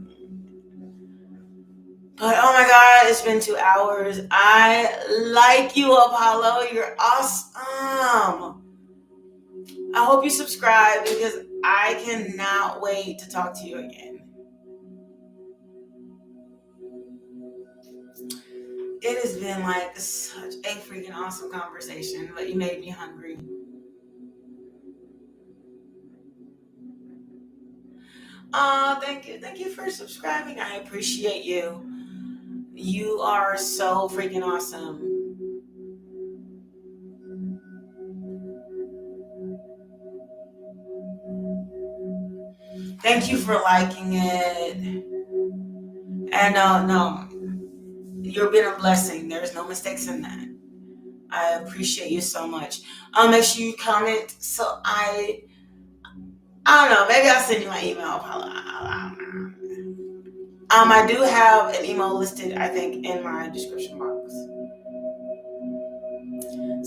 But oh my God, it's been 2 hours. I like you, Apollo. You're awesome. I hope you subscribe because I cannot wait to talk to you again. It has been like such a freaking awesome conversation, but you made me hungry. Thank you. Thank you for subscribing. I appreciate you. You are so freaking awesome. Thank you for liking it. And no, you've been a blessing. There's no mistakes in that. I appreciate you so much. Make sure you comment so I don't know, maybe I'll send you my email. I do have an email listed, I think, in my description box.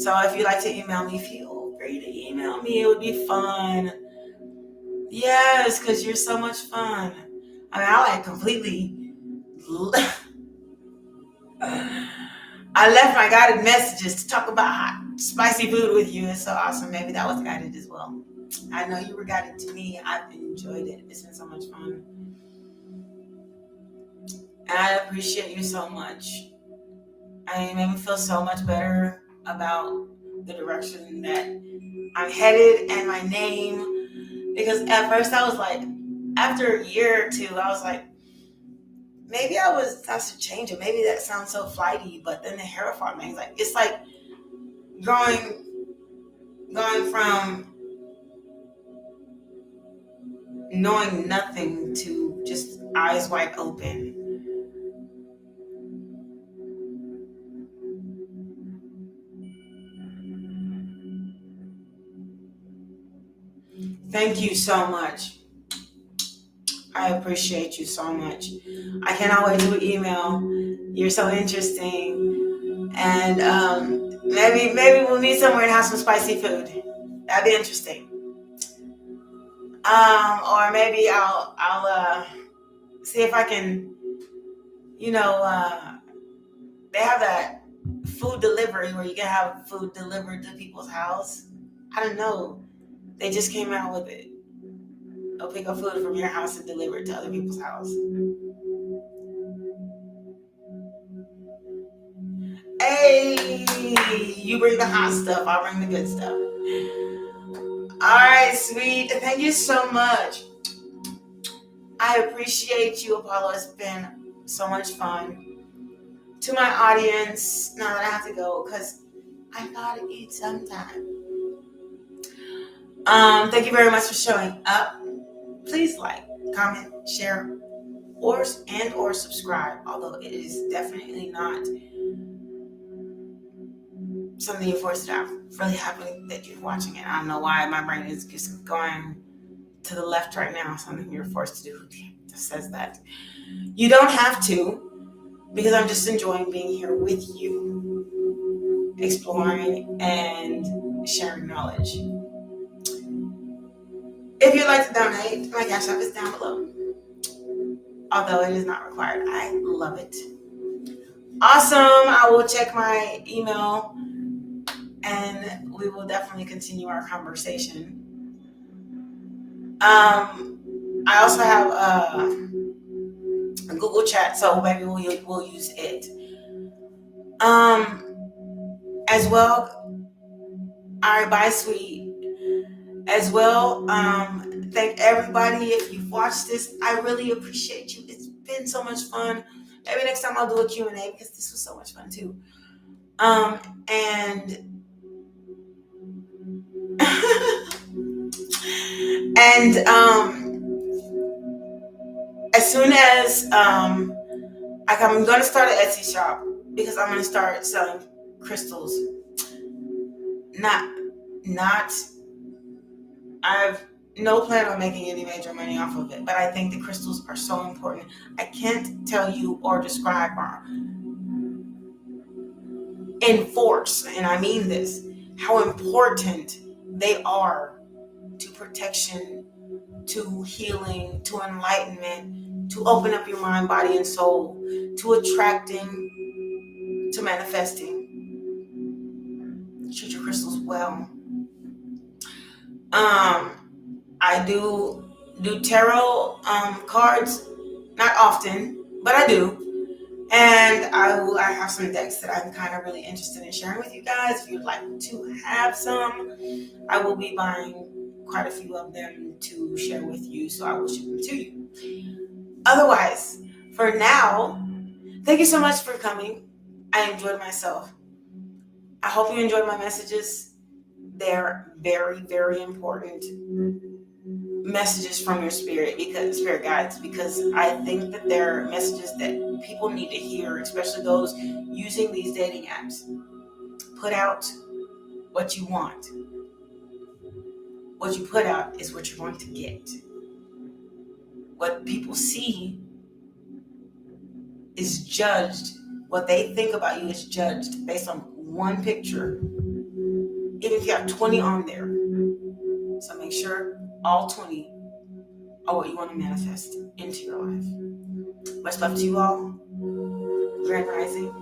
So if you'd like to email me, feel free to email me. It would be fun. Yes, because you're so much fun. I mean, I completely I left my guided messages to talk about hot, spicy food with you. It's so awesome. Maybe that was guided as well. I know you were guided to me. I've enjoyed it. It's been so much fun. And I appreciate you so much. It made me feel so much better about the direction that I'm headed and my name. Because at first I was like, after a year or two, I was like, maybe I should change it. Maybe that sounds so flighty. But then the Hierophant man, it's like going from knowing nothing to just eyes wide open. Thank you so much. I appreciate you so much. I cannot wait to email. You're so interesting. And maybe we'll meet somewhere and have some spicy food. That'd be interesting. Or maybe I'll see if I can, they have that food delivery where you can have food delivered to people's house. I don't know. They just came out with it. They'll pick up food from your house and deliver it to other people's house. Hey, you bring the hot stuff, I'll bring the good stuff. All right, sweet. Thank you so much. I appreciate you, Apollo. It's been so much fun. To my audience, now that I have to go, because I gotta eat sometime. Thank you very much for showing up. Please like, comment, share, or subscribe. Although it is definitely not something you're forced to have. Really happy that you're watching it. I don't know why my brain is just going to the left right now. Something you're forced to do. It says that. You don't have to, because I'm just enjoying being here with you, exploring and sharing knowledge. If you'd like to donate, my Cash App is down below. Although it is not required. I love it. Awesome. I will check my email and we will definitely continue our conversation. I also have a Google Chat, so maybe we'll use it. As well. All right, bye, sweet. As well, thank everybody. If you've watched this, I really appreciate you. It's been so much fun. Maybe next time I'll do a Q&A because this was so much fun too. And as soon as I'm going to start an Etsy shop because I'm going to start selling crystals. I have no plan on making any major money off of it, but I think the crystals are so important. I can't tell you or describe or enforce, and I mean this, how important they are to protection, to healing, to enlightenment, to open up your mind, body, and soul, to attracting, to manifesting. Treat your crystals well. I do tarot cards, not often, but I do. And I have some decks that I'm kind of really interested in sharing with you guys. If you'd like to have some, I will be buying quite a few of them to share with you, so I will ship them to you. Otherwise, for now, thank you so much for coming. I enjoyed myself. I hope you enjoyed my messages. They're very, very important messages from your spirit, because spirit guides, because I think that they're messages that people need to hear, especially those using these dating apps. Put out what you want. What you put out is what you're going to get. What people see is judged. What they think about you is judged based on one picture, even if you have 20 on there. So make sure all 20 are what you want to manifest into your life. Much love to you all. Grand Rising.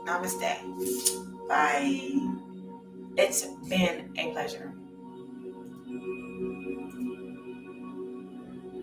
Namaste. Bye. It's been a pleasure.